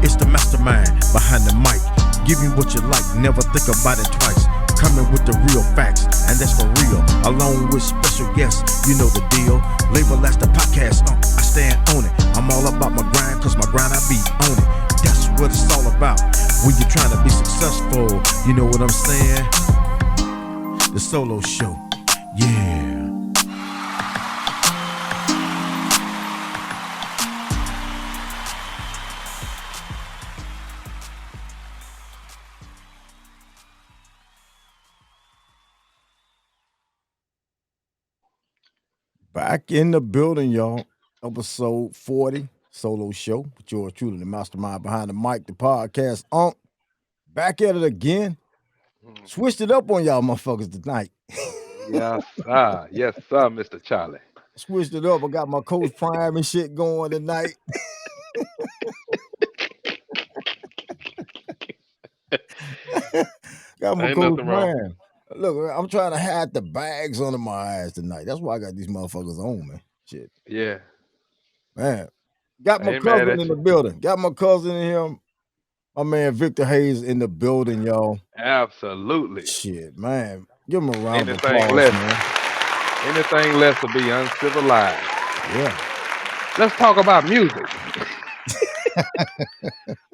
It's the mastermind behind the mic. Give me what you like, never think about it twice. Coming with the real facts, and that's for real. Along with special guests, you know the deal. Label as the podcast, I stand on it. I'm all about my grind, cause my grind I be on it. That's what it's all about. When you're trying to be successful, you know what I'm saying? The solo show, yeah. Back in the building, y'all. Episode 40, solo show. With yours truly, the mastermind behind the mic, the podcast. Back at it again. Switched it up on y'all motherfuckers tonight. Yes, sir. Yes, sir, Mr. Charlie. Switched it up. I got my Coach Prime and shit going tonight. Got my Ain't Coach nothing wrong. Prime. Look, I'm trying to hide the bags under my eyes tonight. That's why I got these motherfuckers on, man. Shit. Yeah. Man. Got I my ain't mad cousin at in you. the building. Got my cousin in here. My man Victor Hayes in the building, y'all. Absolutely. Shit, man. Give him a round of Anything applause, less. man. Anything less will be uncivilized. Yeah. Let's talk about music.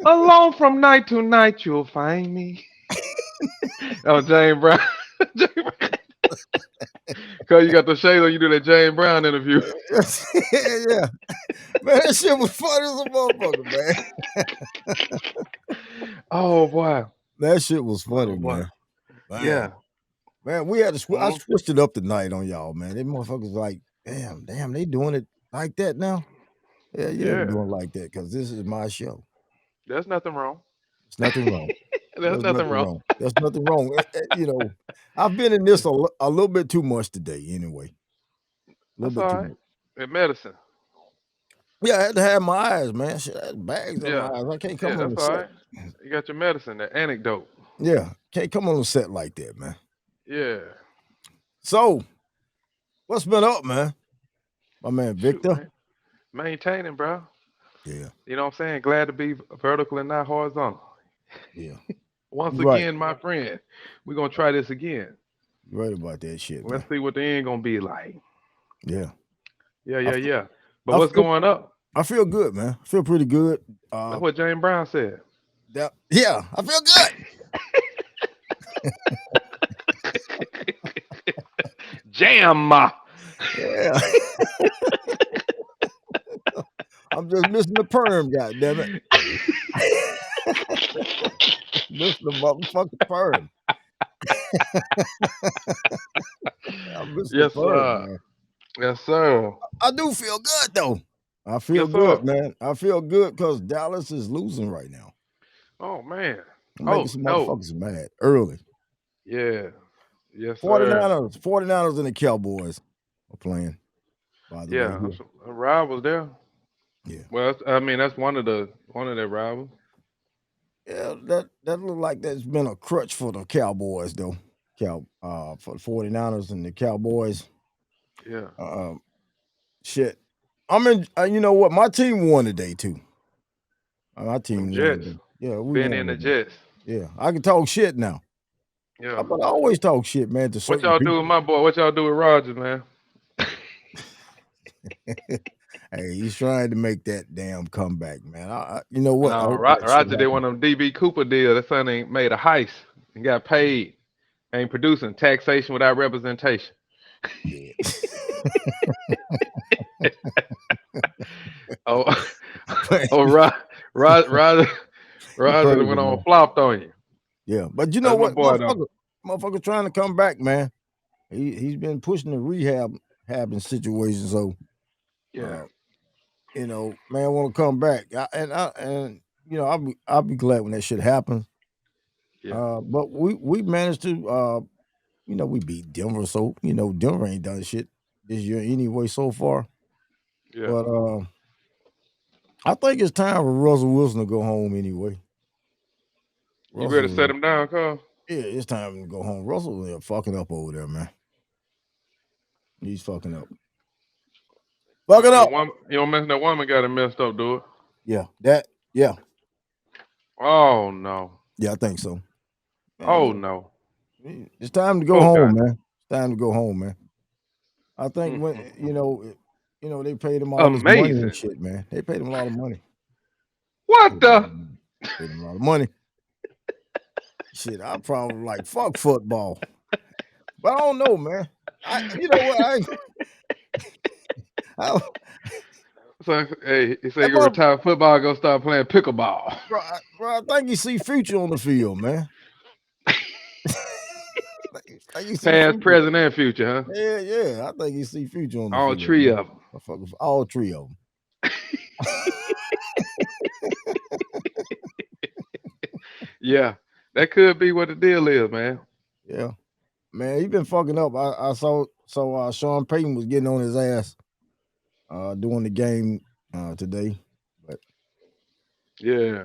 Alone from night to night, you'll find me. Oh, James Brown. Because you got the shade on, you do that James Brown interview. Yeah. Man, that shit was funny as a motherfucker, man. Oh, boy. That shit was funny, Oh, boy. man. Yeah. Man, we had to I switched it up tonight on y'all, man. They motherfuckers like, damn, they doing it like that now? Yeah, Yeah. doing it like that because this is my show. There's nothing wrong. There's nothing wrong. There's nothing wrong. There's nothing wrong. You know, I've been in this a little bit too much today anyway. That's all right. In medicine. Yeah, I had to have my eyes, man. Shit, I had bags on Yeah. my eyes. I can't come on That's the all set. right. You got your medicine, that anecdote. Yeah, can't come on the set like that, man. Yeah. So, what's been up, man? My man Victor. Shoot, man. Maintaining, bro. Yeah. You know what I'm saying? Glad to be vertical and not horizontal. Yeah. Once Right. again, my friend, we're going to try this again. You're right about that shit, Let's man. see what the end going to be like. Yeah. Yeah. But what's going up? I feel good, man. I feel pretty good. That's what James Brown said. Yeah, I feel good. Jam. Yeah. I'm just missing the perm, goddammit. Missing the motherfucking perm. I'm missing the perm, man. Yes, sir. I do feel good, though. I feel good, man. I feel good because Dallas is losing right now. Oh, man. I'm making some motherfuckers mad early. Yeah. Yes, 49ers and the Cowboys are playing. By the way, rivals there. Yeah. Well, I mean, that's one of their rivals. Yeah, that look like that's been a crutch for the Cowboys, though. For the 49ers and the Cowboys. Yeah. Shit. I'm in. You know what? My team won today too. My team won today. Yeah, we been in the Jets. Yeah, I can talk shit now. Yeah, but I always talk shit, man. To what y'all do with my boy? What y'all do with Rogers, man? Hey, he's trying to make that damn comeback, man. You know what? No, Roger did one of them DB Cooper deals. That son ain't made a heist and got paid. Ain't producing taxation without representation. Yeah. Roger went on flopped on you. Yeah, but you know what? Motherfucker trying to come back, man. He's been pushing the rehab situation, so yeah. You know, man, want to come back, and you know, I'll be glad when that shit happens. Yeah. But we managed to, you know, we beat Denver, so you know, Denver ain't done shit this year anyway so far. Yeah. But I think it's time for Russell Wilson to go home anyway. You ready to set him down, Carl? Yeah, it's time to go home. Russell is fucking up over there, man. He's fucking up. Fucking up. You don't mention that woman got him messed up, dude. Yeah, that. Yeah. Oh no. Yeah, I think so. Man, Oh look, no. it's time to go Oh home, God. man. It's time to go home, man. I think Mm, when mm, mm. they paid him all this money and Amazing. shit, man. They paid him a lot of money. What Paid him a lot the? of money. Paid him a lot of money. Shit, I probably like fuck football, but I don't know, man. You know what? I, So hey, he said that you gonna mother- retire football, go start playing pickleball. bro, I think you see future on the field, man. I think you see Past, future. present, and future, huh? Yeah, yeah. I think you see future on the All field, three man. of them. All three of them. Yeah, that could be what the deal is, man. Yeah, man. He been fucking up. I saw Sean Payton was getting on his ass during the game today, but Yeah.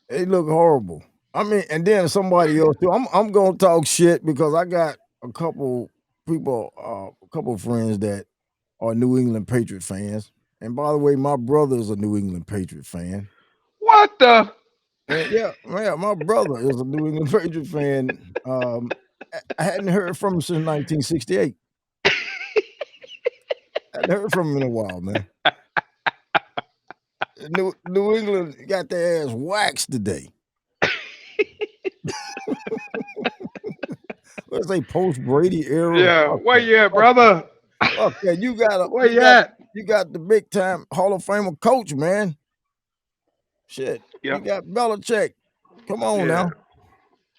it looked horrible. I mean, and then somebody else too. I'm gonna talk shit because I got a couple people, a couple friends that are New England Patriot fans. And by the way, my brother is a New England Patriot fan. What the? And yeah, my brother is a New England Patriot fan. I hadn't heard from him since 1968. I hadn't heard from him in a while, man. New England got their ass waxed today. Let's say post Brady era. Yeah. Fuck Where that. you at, Fuck that. brother? Fuck that. Where you at? You got the big time Hall of Famer coach, man. Shit. Yeah. You got Belichick. Come on Yeah. now.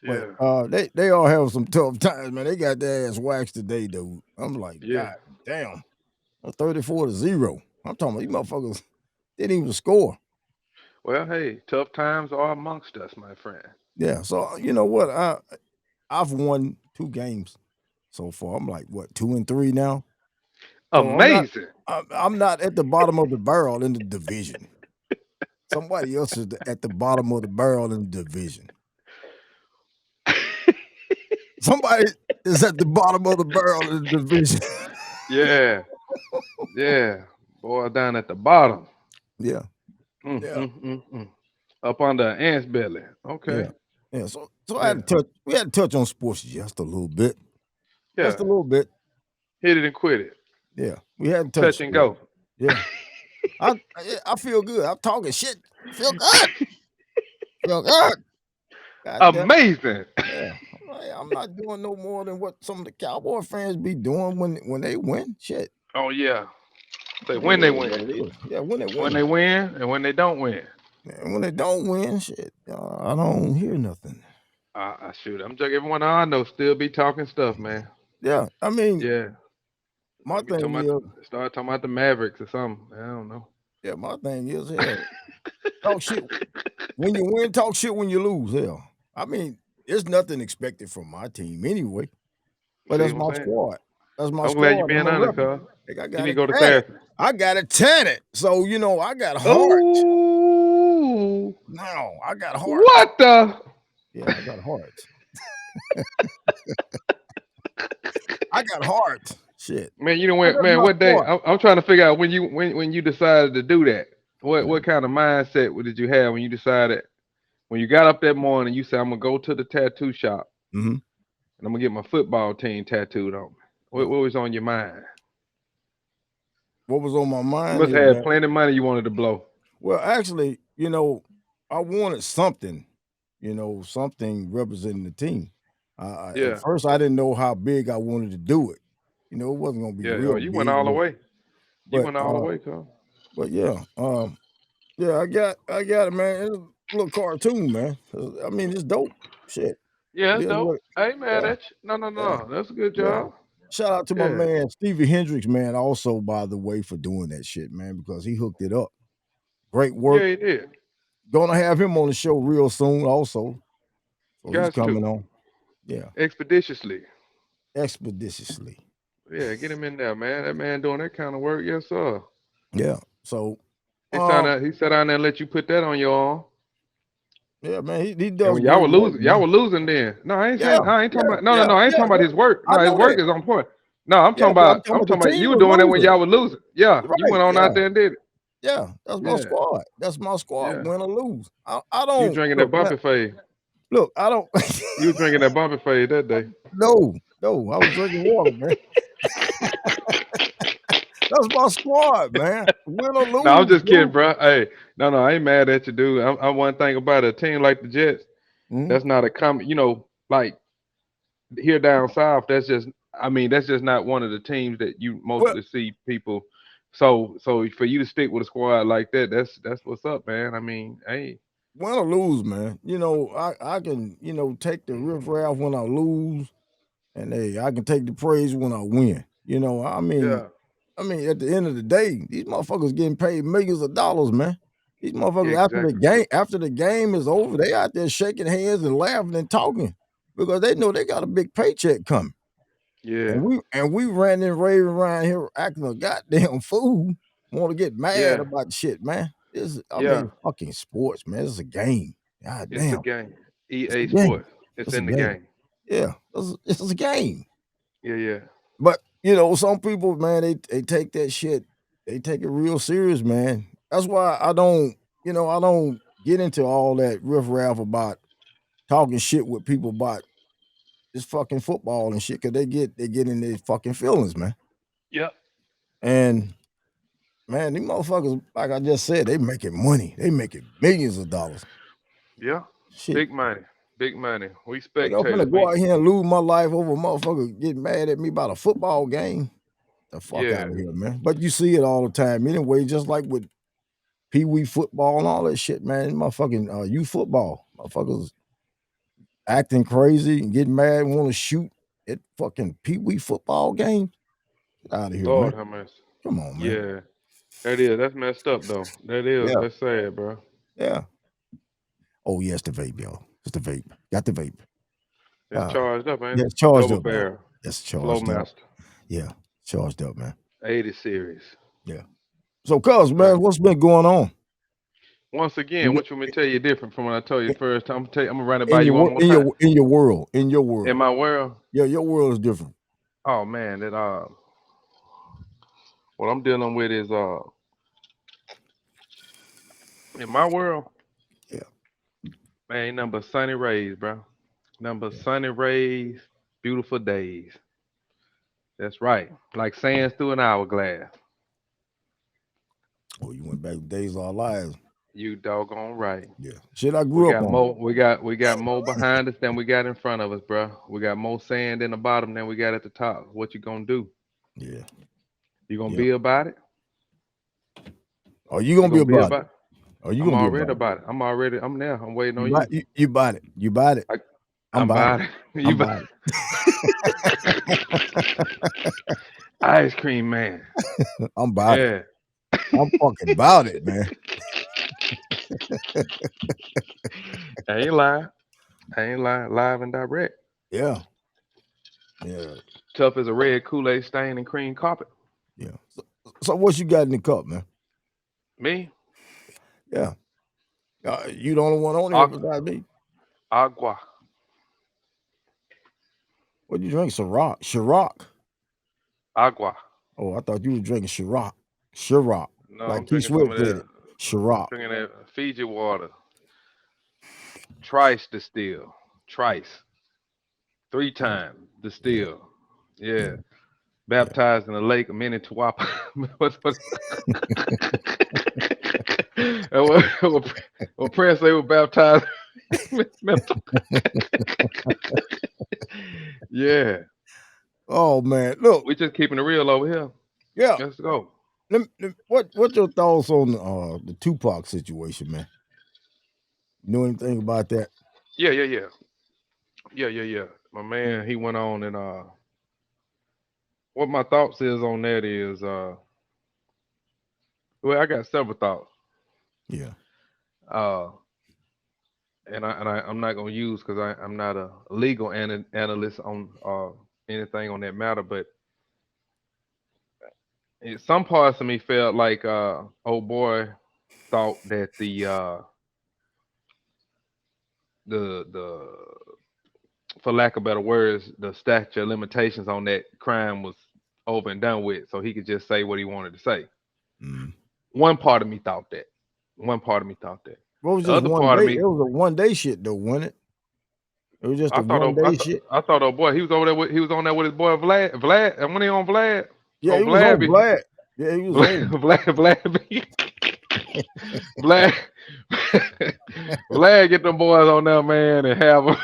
But Yeah. they all have some tough times, man. They got their ass waxed today, dude. I'm like, Yeah. God damn. 34-0. I'm talking about these motherfuckers didn't even score. Well, hey, tough times are amongst us, my friend. Yeah. So you know what? I've won 2 games so far. I'm like what 2-3 now. So Amazing. I'm not at the bottom of the barrel in the division. Somebody else is at the bottom of the barrel in the division. Somebody is at the bottom of the barrel in the division. Yeah. Yeah. Boy, down at the bottom. Yeah. Mm, Yeah. mm, mm, mm. Up under an ant's belly. Okay. Yeah. Yeah. So I Yeah. had to touch. We had to touch on sports just a little bit. Yeah. Just a little bit. Hit it and quit it. Yeah. We had to Touch touch. and go. Yeah. I feel good. I'm talking shit. Feel good. Feel good. God damn. Amazing. Yeah. I'm not doing no more than what some of the Cowboy fans be doing when they win. Shit. Oh yeah. Say It when they is what win. it is. Yeah, when they When win. they win and when they don't win. And when they don't win, shit, I don't hear nothing. I shoot. I'm joking. Everyone I know still be talking stuff, man. Yeah, I mean, Yeah. my Be talking thing is, about, start talking about the Mavericks or something. I don't know. yeah, my thing is, hell, talk shit when you win, talk shit when you lose. Hell, I mean, there's nothing expected from my team anyway. But See that's what my I'm saying? squad. That's my I'm glad you squad. being I'm a honest, rebel. cuz. Like, I You got need to it go to tatted. therapy. I got it tatted. So I got heart. Oh, No, I got heart. what the? Yeah, I got heart. I got heart. Shit. Man, you know what? Man, what day? I'm trying to figure out when you decided to do that. What kind of mindset did you have when you decided when you got up that morning? You said I'm gonna go to the tattoo shop Mm-hmm. and I'm gonna get my football team tattooed on me. What was on your mind? What was on my mind? You must is have that- plenty of money you wanted to blow. Well, actually, I wanted something, something representing the team. Yeah. At first, I didn't know how big I wanted to do it. It wasn't going to be Yeah, real you big. went all the way. You but, went all the way, cuz. But yeah, I got it, man. It's a little cartoon, man. I mean, it's dope. Shit. Yeah, It it's is dope. what- I ain't mad yeah, at you. No. yeah, That's a good yeah. job. Shout out to my Yeah. man Stevie Hendricks, man. Also, by the way, for doing that shit, man, because he hooked it up. Great work. Yeah, he did. Gonna have him on the show real soon, also. So he's Got coming to. on. Yeah, Expeditiously. expeditiously. Yeah, get him in there, man. That man doing that kind of work, yes, sir. Yeah. So, He sat down there and let you put that on your arm. yeah, man, he And does. when y'all were great work, losing, y'all man. were losing then. No, I ain't Yeah, saying. I ain't talking yeah, about. No, yeah, I ain't yeah, talking about yeah. his work. I No, his know work that. is on point. No, I'm Yeah, talking but I'm about. talking I'm about the talking about team you was doing it when losing. y'all were losing. Yeah, you Right. went on Yeah, out there and did it. Yeah, that's my Yeah, squad. That's my squad. yeah. Win or lose. I You don't drinking that look, man. bumpy fade. Look, I don't. You was drinking that bumpy fade that day. No, no. I was drinking water, man. That's my squad, man. Win or No, I'm lose, just kidding, bro. bro. Hey, no, I ain't mad at you, dude. I'm one thing about a team like the Jets. Mhm. That's not a common, like here down south. That's just, I mean, that's just not one of the teams that you Well, mostly see people. So for you to stick with a squad like that, that's what's up, man. I mean, hey, win or lose, man. I can take the riffraff when I lose, and hey, I can take the praise when I win. yeah, At the end of the day, these motherfuckers getting paid millions of dollars, man. These motherfuckers exactly. after the game is over, they out there shaking hands and laughing and talking because they know they got a big paycheck coming. Yeah, And we ran and raving around here acting a goddamn fool. Want to get mad yeah, about shit, man. yeah. Fucking sports, man. It's a game. God It's a damn, game. it's a EA game. Sports. It's It's a in the game. game. Yeah, it's a game. Yeah, yeah, But some people, man, they take that shit, they take it real serious, man. That's why I don't get into all that riffraff about talking shit with people about this fucking football and shit, cause they get in their fucking feelings, man. yep, And man, these motherfuckers, like I just said, they making money. They making millions of dollars. yeah. Shit. Big money, big money. We Like I'm finna spectators. go We out here and lose my life over a motherfucker getting mad at me about a football game. The fuck out yeah. of here, man. But you see it all the time anyway, just like with Pee Wee football and all that shit, man. Motherfucking youth football. Motherfuckers acting crazy and getting mad and want to shoot at fucking Pee Wee football games. Get out of here, man. Lord have mercy. Come on, man. Yeah, that is. That's messed up though. That is. Yeah, That's sad, bro. yeah. Oh, yeah, it's the vape, y'all. It's the vape. Got the vape. It's Uh, charged up, ain't yeah, it? it's charged Double up, man. barrel, It's flow charged up. master, Yeah, charged up, man. 80 series. Yeah. So, cuz, Right. man, what's been going on? Once again, In your what you want me to tell you different from what I told you the first time? I'm gonna run it by in you your one wor- more time. in your In world. my world, Yeah, your world is different. oh man, that what I'm dealing with is in my world, Yeah, man, ain't nothing but sunny rays, bro. Nothing but yeah. sunny rays, beautiful days. That's right. Like sands through an hourglass. Oh, you went back to days of our lives. You doggone right. Yeah. Shit I We grew up got on. more. We got more behind us than we got in front of us, bro. We got more sand in the bottom than we got at the top. What you gonna do? Yeah. You gonna Yep. be about it? Are you You gonna be gonna be about it? about it? Are you I'm gonna be already about it? about it. I'm there. I'm waiting on You buy you. you bought it. You bought it. I, I'm I'm about it. about it. I'm You about it. ice cream man. I'm about it. Yeah. I'm fucking about it, man. I ain't lying. I ain't lying. Live and direct. Yeah. Yeah. Tough as a red Kool-Aid stain and cream carpet. Yeah. So what you got in the cup, man? Me, Yeah. You the only one on here Ag- besides me. agua. What you drink? Ciroc. Ciroc. Agua. Oh, I thought you was drinking Ciroc. Ciroc. No, Like I'm T drinking some Swift of said that. it. Ciroc. Drinking that Fiji water. Trice distill. Trice. Three Yeah. times Yeah. distill. Yeah. Yeah. Yeah. Baptized in the lake of Minnetonka. what, what Prince they were baptized. Yeah. Oh man. Look, We just keeping it real over here. yeah. Let's go. What's your thoughts on the Tupac situation, man? You know anything about that? Yeah, yeah, yeah. Yeah. My man, he went on and what my thoughts is on that is well, I got several thoughts. Yeah. Uh I'm not gonna use because I'm not a legal analyst on anything on that matter, but some parts of me felt like old boy thought that the for lack of better words, the statute of limitations on that crime was over and done with, so he could just say what he wanted to say. Mm. One part of me thought that. One part of me thought that. What was The just other one part of day? me, It was a 1 day shit though, wasn't it? It was just a 1 day shit. I thought, oh boy, he was over there. He was on there with his boy Vlad, and when he on Vlad, Yeah, oh he was on Vlad, Vlad. Yeah, he was on. Vlad, Vlad, get them boys on there, man, and have them.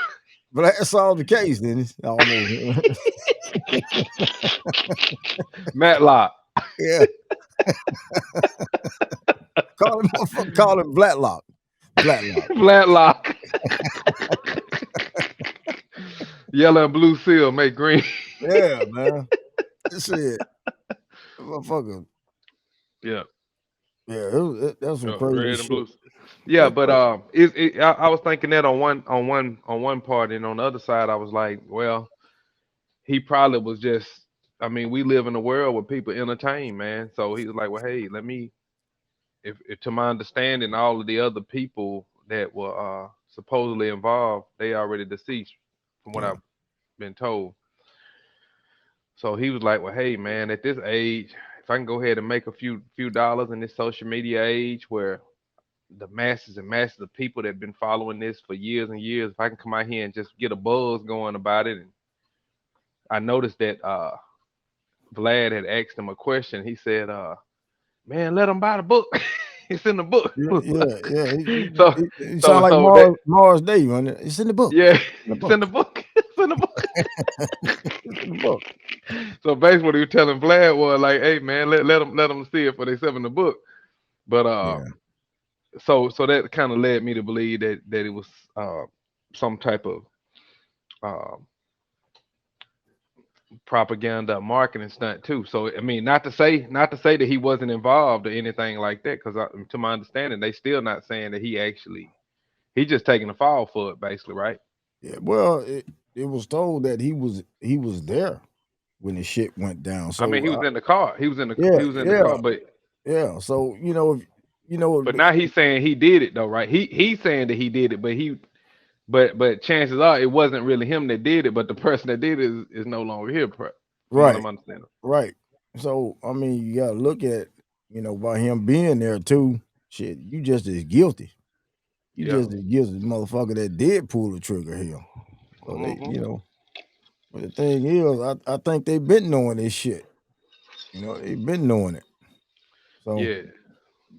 Vlad solved the case, then it's almost. Matlock. Yeah. Call him Flatlock. Flatlock. Yellow and blue seal make green. Yeah, man. That's it. Motherfucker. Yeah. Yeah, that's some crazy Red shit. and blue. Yeah, That's but I was thinking that on one part, and on the other side, I was like, well, he probably was just. I mean, we live in a world where people entertain, man. So he was like, well, hey, let me. If to my understanding, all of the other people that were supposedly involved, they already deceased, from what Yeah. I've been told. So he was like, well, hey, man, at this age, if I can go ahead and make a few dollars in this social media age where the masses and masses of people that have been following this for years and years, if I can come out here and just get a buzz going about it. And I noticed that Vlad had asked him a question. He said, man, let him buy the book. It's in the book. Yeah. So He sound like that, Mars Day, man. It's in the book. yeah, it's in the book. It's in the book. It's in the book. So basically what he was telling Vlad was like, hey man, let them see it for themselves in the book. But Yeah. so that kind of led me to believe that it was some type of um propaganda marketing stunt too. So I mean, not to say that he wasn't involved or anything like that, because to my understanding, they still not saying that he just taking the fall for it, basically, right? Yeah. Well, it was told that he was there when the shit went down. So I mean, he was in the car. He was in the yeah. car, but Yeah. So but now he's saying he did it though, right? He's saying that he did it, but chances are it wasn't really him that did it, but the person that did it is no longer here, from what I'm understanding. Right. So I mean, you gotta look at by him being there too. Shit, you just as guilty. You Yeah. just as guilty as the motherfucker that did pull the trigger here. So Mhm. but the thing is, I think they've been knowing this shit. They've been knowing it. So Yeah.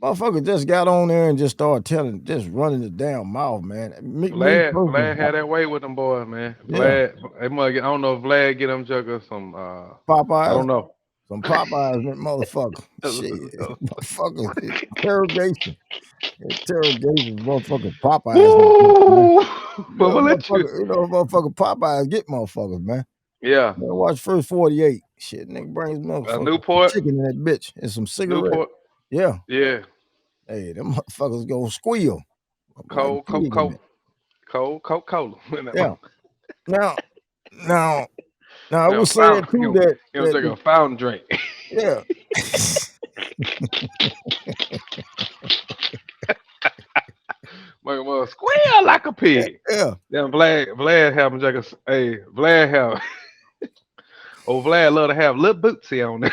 motherfucker just got on there and just started just running the damn mouth, man. Me personally, Vlad had that way with them boys, man. yeah, I don't know if Vlad get them juggers some I Popeyes, don't know. some Popeyes, that motherfucker. Shit, motherfucker, interrogation. Interrogation, motherfucking Popeyes, man. Woo! But we'll let you. Motherfucking Popeyes get motherfuckers, man. Yeah. Man, watch first 48. Shit, nigga brings motherfucking Newport. chicken in that bitch and some cigarettes. Newport. Yeah. Yeah. Hey, them motherfuckers gonna squeal. Cold Like pig in it. Coca-Cola. Yeah. Now, I was saying Fountain. too He'll take a fountain drink. yeah. Well, squeal like a pig. Yeah. Then Vlad have him just hey, Vlad have oh Vlad love to have little bootsy on there.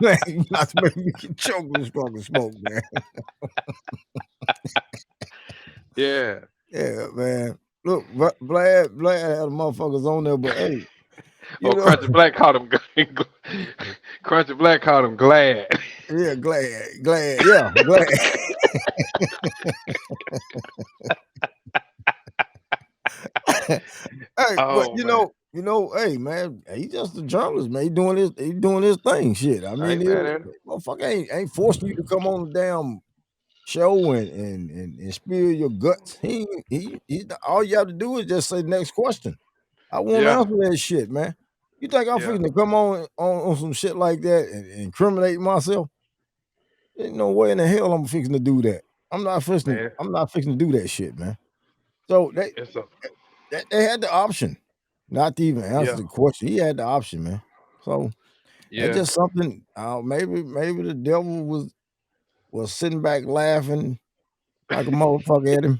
Man, you not to make me choke this fucking smoke, man. Yeah. Yeah, man. Look, Vlad had the motherfuckers on there, but hey, Crunchy Black called him Crunchy Black called him glad. Yeah, glad, yeah, glad. Hey, but hey man, he just a journalist, man. He doing his thing. Shit. I mean, motherfucker ain't forcing you to come on the damn show and spill your guts. He all you have to do is just say next question. I won't answer that shit, man. You think I'm fixing to come on some shit like that and incriminate myself? Ain't no way in the hell I'm fixing to do that. I'm not fixing to do that shit, man. So they had the option not to even answer the question. He had the option, man. So it's just something. Maybe the devil was sitting back laughing like a motherfucker at him.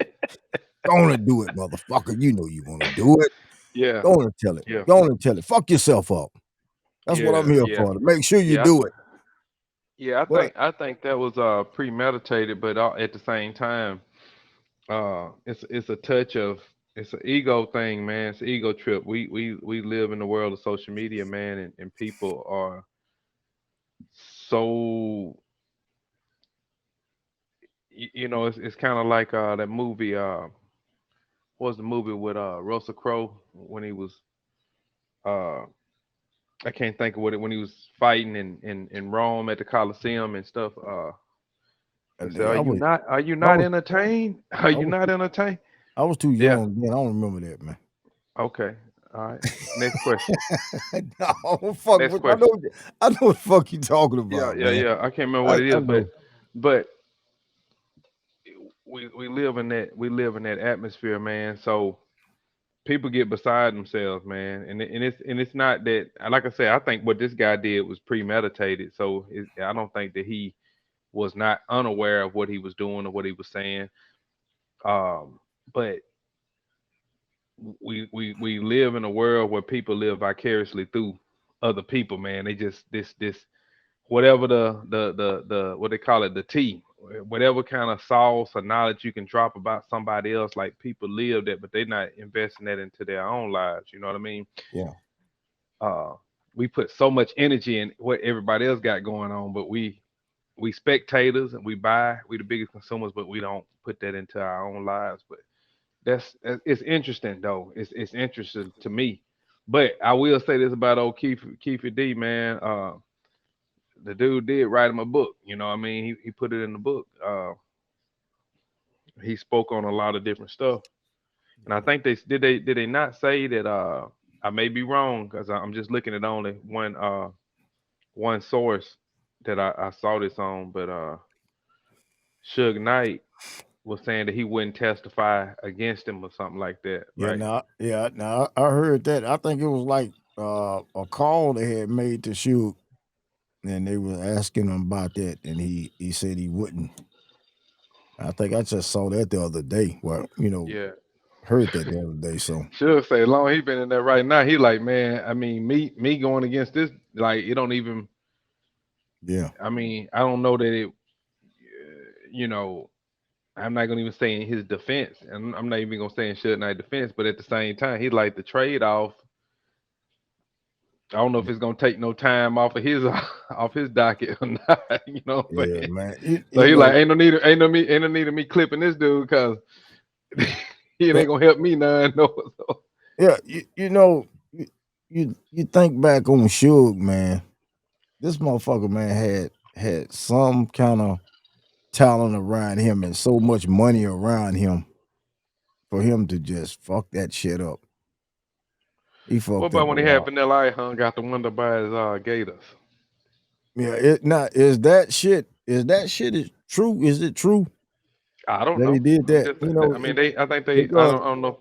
Gonna do it, motherfucker. You know you want to do it. Yeah. Gonna tell it. Yeah. Gonna tell it. Fuck yourself up. That's what I'm here for. To make sure you do it. Yeah, But I think that was premeditated, but at the same time, it's a touch of it's an ego thing, man. It's an ego trip. We live in the world of social media, man, and people are so it's kind of like that movie. What was the movie with Russell Crowe when he was uh I can't think of what it when he was fighting in Rome at the Coliseum and stuff. They and say, I was are you I not was entertained? Are I you was not entertained? I was too Yeah. young then. I don't remember that, man. Okay. All right. Next question. No, fuck. Next I know. question. I know what the fuck you talking Yeah, about, yeah, man. yeah. I can't remember I what it is, know. but we live in that atmosphere, man. So people get beside themselves, man, and it's not that. Like I said, I think what this guy did was premeditated. So I don't think that he was not unaware of what he was doing or what he was saying. But we live in a world where people live vicariously through other people, man. They just this whatever the what they call it, the tea, whatever kind of sauce or knowledge you can drop about somebody else, like people live that, but they're not investing that into their own lives. You know what I mean? Yeah, Uh, we put so much energy in what everybody else got going on, but we spectators and we buy. We the biggest consumers, but we don't put that into our own lives. But it's interesting though. It's interesting to me. But I will say this about old Keith D, man. The dude did write him a book. You know what I mean? He put it in the book. He spoke on a lot of different stuff. And I think did they not say that I may be wrong because I'm just looking at only one source that I saw this on, but Suge Knight was saying that he wouldn't testify against him or something like that, yeah. right? Now I heard that. I think it was like a call they had made to shoot, and they were asking him about that, and he said he wouldn't. I think I just saw that the other day. Well, Yeah. heard that the other day. So Suge say long he been in there right now. He like, man, I mean, me going against this, like it don't even. yeah, I mean, I don't know that it. You know, I'm not gonna even say in his defense, and I'm not even gonna say in Suge Knight defense, but at the same time, he like the trade off. I don't know if yeah, it's gonna take no time off of his off his docket or not. You know what I'm yeah, saying? man. So he like, ain't no need of me clipping this dude because he Yeah, ain't gonna help me none. No. So, yeah. You think back on Suge, man. This motherfucker, man, had some kind of talent around him and so much money around him for him to just fuck that shit up. He what fucked about up a when he had lot. Vanilla Ice hung out the window by his gators? Yeah, it now is true? Is it true I don't that he know. did I'm that? just. I mean, I think they. Because I don't know.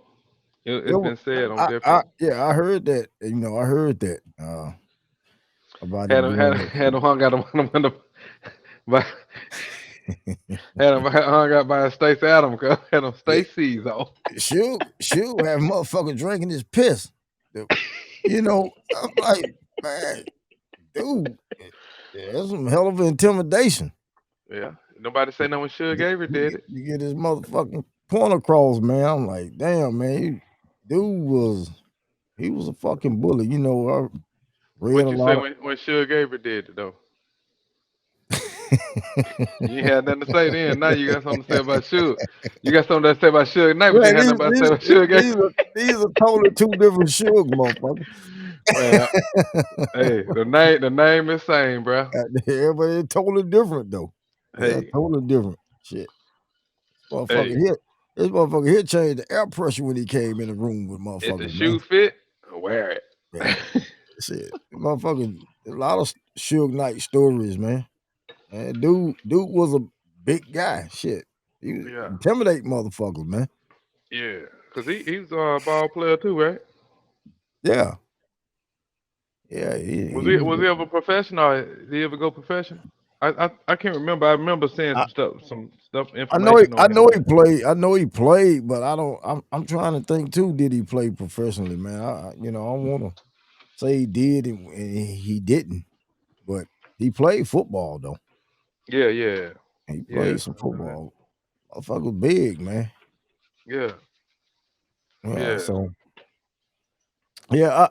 it It's was, been said on different. yeah, I heard that. I heard that about him doing that Had shit. him hung out the window by had him hung out by Stacey Adams. Had him Yeah, Stacey's on. she'll have motherfucker drinking his piss. The- I'm like, man, dude, yeah, that's some hell of intimidation. Yeah. Nobody say no when Suge To, Avery did it. to get his motherfucking point across, man. I'm like, damn, man, dude he was a fucking bully. I read a What you say lot of. when Suge Avery did it though? You ain't had nothing to say then. Now you got something to say about Suge. You got something to say about Suge Knight, but you Man, ain't had nothing to say about Suge these Avery. are these are totally two different Suge motherfuckers. Man, hey, the name is same, bro. Yeah, but it's totally different though. Yeah, Hey, totally different. Shit. Motherfucker hey, here. This motherfucker here changed the air pressure when he came in the room with if the motherfuckers, man. shoe fit, wear Yeah. it. Shit. Motherfucker, a lot of Suge Knight stories, man. Dude was a big guy. Shit. He was Yeah, intimidate motherfuckers, man. yeah. Cause he's a ball player too, right? Yeah. Yeah, he was Was he ever professional? Did he ever go professional? I can't remember. I remember seeing I, some stuff information I on him, know he but played. I know he played, but I don't. I'm trying to think too. Did he play professionally, man? I don't want to say he did and he didn't, but he played football though. Yeah, yeah, He yeah. played some I know that. football. Motherfucker big, man. Yeah, Yeah, yeah. so yeah,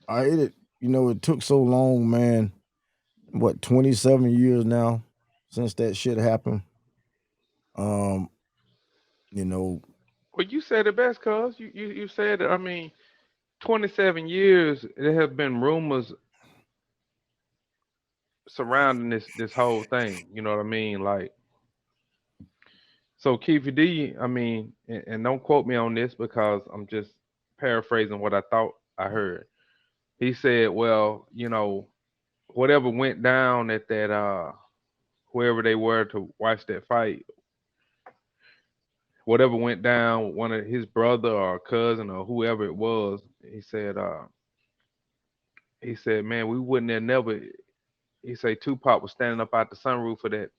I it it took so long, man. What, 27 years now since that shit happened. Um, you know, Well, you said it best, cuz you said it. I mean, 27 years. There have been rumors surrounding this whole thing. You know what I mean? Like, so Keith D. I mean, and don't quote me on this because I'm just paraphrasing what I thought I heard. He said, "Well, whatever went down at that whoever they were to watch that fight, whatever went down, one of his brother or cousin or whoever it was, he said, man, we wouldn't have never. He said Tupac was standing up out the sunroof of that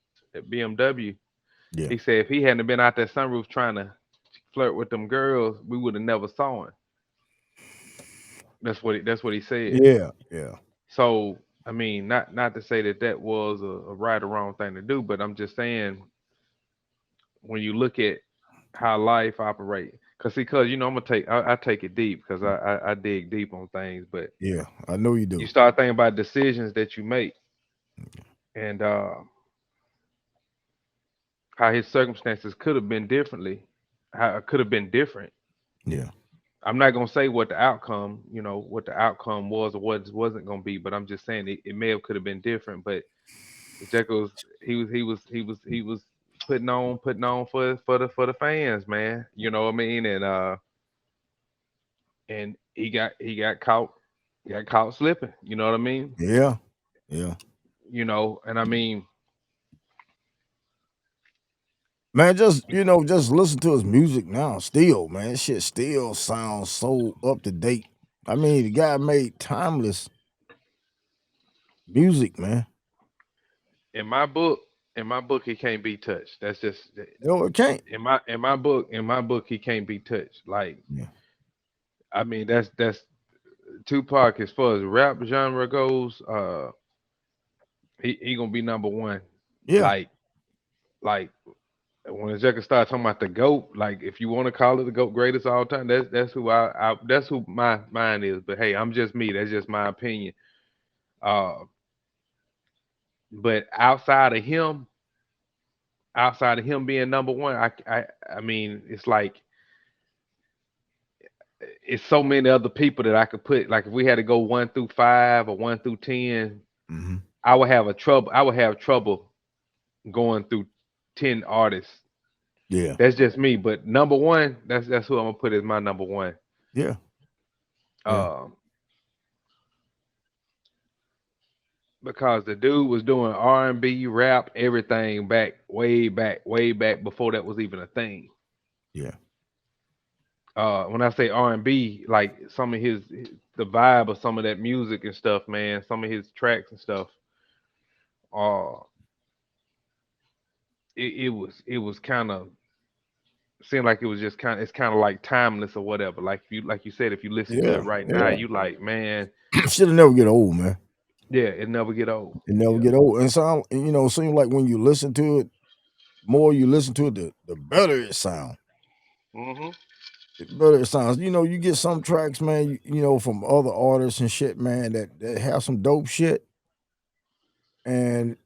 BMW. yeah. He said if he hadn't been out that sunroof trying to flirt with them girls, we would have never saw him. That's what he said. Yeah, yeah. So I mean, not to say that was a right or wrong thing to do, but I'm just saying when you look at how life operates, because I'm gonna I take it deep because I dig deep on things, but Yeah. I know you you do. start thinking about decisions that you make and how his circumstances could have been differently, how it could have been different. Yeah. I'm not gonna say what the outcome was or wasn't gonna be, but I'm just saying it may have could have been different. But Jekyll's he was putting on for the fans, man. You know what I mean? And he got caught slipping. You know what I mean? Yeah. Yeah. And I mean, Man, just listen to his music now. Still, man, shit still sounds so up to date. I mean, the guy made timeless music, man. in my book, he can't be touched. That's just No, it can't. in my book, he can't be touched. Like, Yeah. I mean, that's Tupac as far as rap genre goes. He gonna be number one. Yeah. Like like when Jekka start talking about the goat, like if you want to call it the goat greatest of all time, that's who that's who my mine is. But hey, I'm just me. That's just my opinion. Uh, but outside of him being number one, I mean, it's like it's so many other people that I could put. Like if we had to go 1 through 5 or 1 through 10, Hmm. I would have trouble going through 10 artists. Yeah. That's just me. But number one, that's who I'm gonna put as my number one. Yeah. Yeah. Um, because the dude was doing R&B, rap, everything way back before that was even a thing. Yeah. When I say R&B, like some of the vibe of some of that music and stuff, man, some of his tracks and stuff, uh, it was kind of seemed like it was just it's kind of like timeless or whatever. Like you said, if you listen to it Yeah. right now, Yeah. you like, man, Shit'll never get old, man. yeah, it never get old. It never Yeah. get old. And sound, seem like when you listen to it, more you listen to it, the better it sounds. Hmm. The better it sounds. You get some tracks, man, from other artists and shit, man, that have some dope shit. And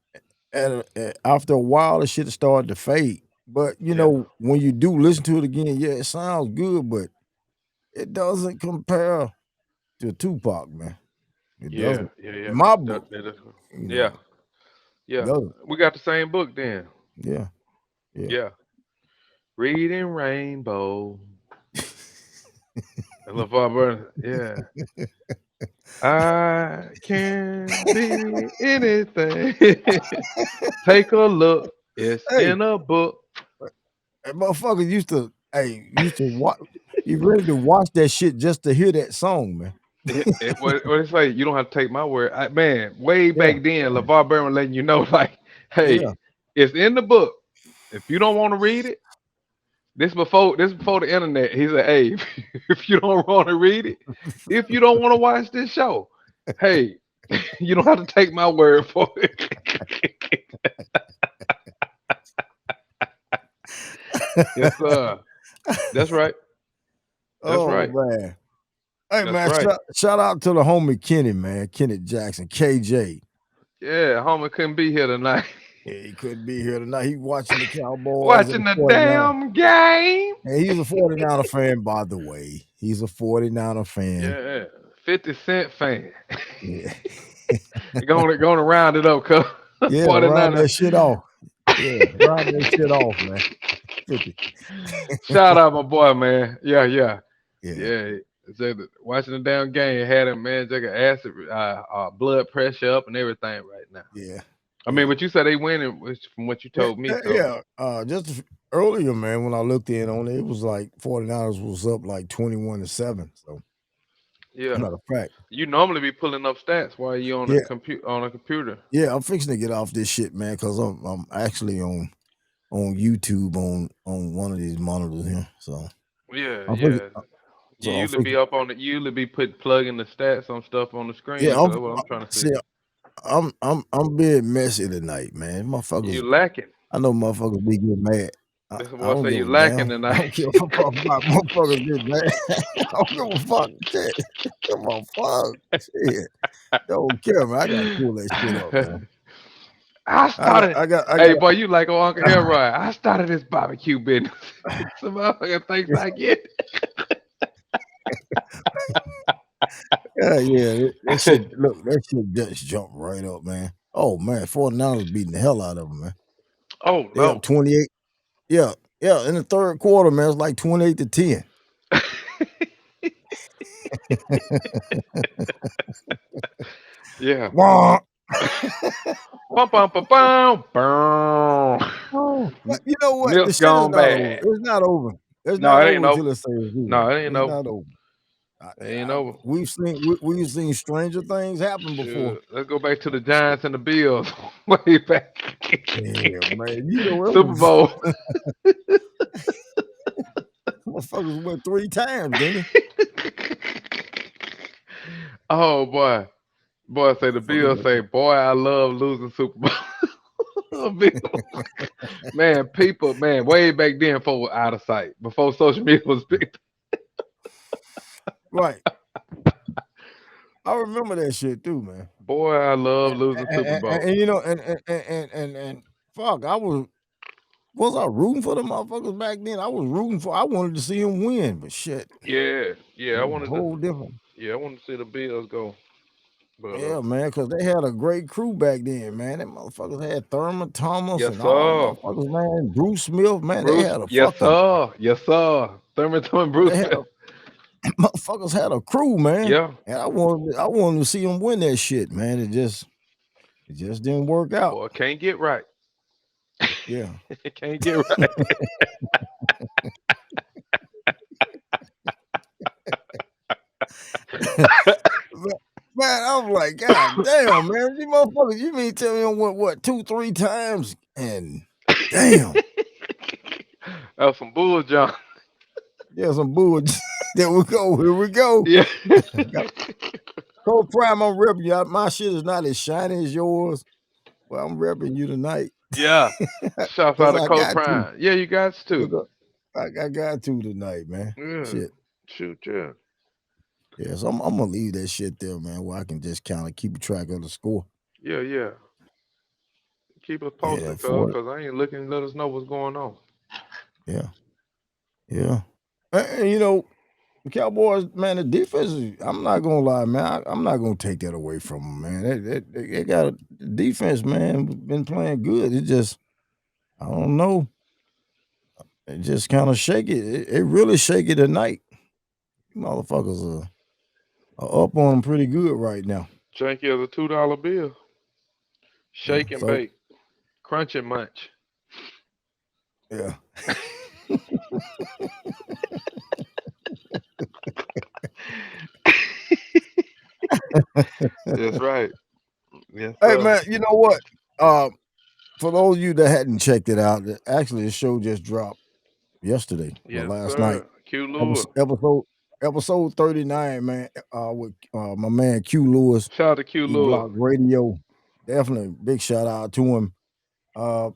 after a while, the shit started to fade. But Yeah. when you do listen to it again, yeah, it sounds good, but it doesn't compare to Tupac, man. It Yeah. doesn't. Yeah. In Yeah. my That, book, that is, you yeah. know, it Yeah. doesn't. We got the same book then. Yeah, yeah. Yeah. Reading Rainbow. And LeVar Burton. Yeah. I can be anything. Take a look. It's Hey, in a book. motherfuckers used to watch. You ready to watch that shit just to hear that song, man? What it's like, you don't have to take my word. Man, way Yeah, back then, LeVar Burton letting you know, like, yeah. hey, it's in the book. If you don't want to read it, this before the internet. He said, hey, if you don't want to read it, if you don't want to watch this show, hey, You don't have to take my word for it. Yes, sir. That's right. That's Oh right. man. Hey That's man, right. shout out to the homie Kenny, man. Kenny Jackson, KJ. Yeah, homie couldn't be here tonight. Yeah, he couldn't be here tonight. He watching the Cowboys and Watching the the 49. damn game. And he's a 49er fan, by the way. He's a 49er fan. Yeah, 50 Cent fan. Yeah. Going to round it up, cuz. Yeah, round 49er. that shit off. Yeah, round that shit off, man. 50. Shout out my boy, man. Yeah, yeah. Yeah. Yeah. So watching the damn game had him, man, take an acid, blood pressure up and everything right now. Yeah. I mean, but you said they winning from what you told me. So Just earlier, man, when I looked in on it, it was like 49ers was up like 21-7. So, yeah, matter of fact, you normally be pulling up stats while you on yeah, a computer. yeah, I'm fixing to get off this shit, man, because I'm actually on YouTube on one of these monitors here. So, Yeah, I'm fixing, yeah. You so I'm usually be fixing, up on it. You usually be plugging the stats on stuff on the yeah, screen. So that's what I'm trying to see. see, I'm being messy tonight, man. Motherfuckers, You lacking. I know motherfuckers be getting mad. That's I what I don't say. give You a lacking damn. I don't tonight. give a fuck about motherfuckers get mad. I don't give a fuck. Shit. Come on, fuck. Shit. Don't care, man. I gotta pull that shit up, man. I started. I Hey, got. boy, you like Uncle Elroy. I started this barbecue business. Some motherfucker thinks I get Yeah. That shit. it. Look, that shit just jumped right up, man. Oh man, 49ers beating the hell out of them, man. Oh, They up no. 28. Yeah, yeah. In the third quarter, man, it's like 28-10. Yeah. Wah. Bum, bum, bum, bum, bum. Oh, but you know what? The Milk's shit is gone not over. bad. It's not over. It's No, not it ain't over over. until it says it's No, over. it ain't It's over. not over. It ain't over. We've seen stranger things happen before. Shoot. Let's go back to the Giants and the Bills. Way back. Yeah, man. You know it Super was Bowl. motherfuckers went 3 times, didn't it? Oh, boy. Boy, say the Motherfuckers Bills say, boy, I love losing Super Bowl. Man, people, man, way back then, before out of sight, before social media was big. Right. I remember that shit too, man. Boy, I love losing Super And, Bowl. and you know, and fuck, was I rooting for the motherfuckers back then? I wanted to see them win, but shit, Yeah, yeah, it was a whole different. I wanted to see the Bills go, but Yeah, man, because they had a great crew back then, man. Them motherfuckers had Thurman Thomas yes, and all them sir, motherfuckers, man. Bruce Smith, man, they Bruce, had a yes, fucking, sir, yes, sir, Thurman Bruce they had Smith, a motherfuckers had a crew, man. yeah, And I wanted to see them win that shit, man. It just didn't work out. boy, can't get right, Yeah. can't get right. Man, I'm like, God damn, man. You motherfuckers, you mean tell me them went what 2-3 times? And damn, That was some bull, John. yeah, some bull. There we go. Here we go. Yeah, Cold Prime, I'm repping you. My shit is not as shiny as yours, but I'm repping you tonight. yeah. Shouts out Cause to I Cold got to. Prime. Yeah, you got to. I got to tonight, man. Yeah, Shit. shoot, yeah, Yeah, so I'm gonna leave that shit there, man, where I can just kind of keep track of the score. yeah, yeah. Keep us Yeah, posted, cause I ain't looking. Let us know what's going on. yeah, yeah. And you know, the Cowboys, man, the defense is, I'm not gonna lie, man. I'm not gonna take that away from them, man. They got the defense, man, been playing good. It just, I don't know. It just kind of shake it. It really shake it tonight. Motherfuckers are up on them pretty good right now. Janky is a $2 bill. Yeah. Shake and So bake, crunch and munch. yeah. That's right. Yes, Hey sir. man, you know what? For those of you that hadn't checked it out, actually the show just dropped yesterday or Yes, last night. sir. Q Lure. Episode episode 39, man. With my man Q Lewis, Shout out to Q E Lewis. Block Radio. Definitely big shout out to him. Uh,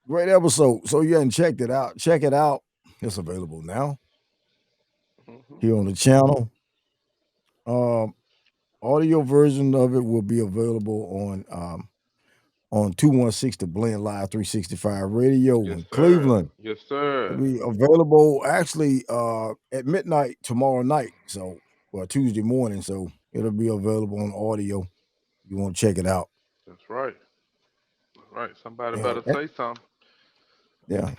Great episode. So you hadn't checked it out. Check it out. It's available now here on the channel. Audio version of it will be available on 216 The Blend Live 365 Radio Yes, in sir. Cleveland. Yes, It'll sir. be available actually at midnight tomorrow night. So Tuesday morning. So it'll be available on audio. You want to check it out. That's right. That's right. Somebody Yeah. better say something. Yeah.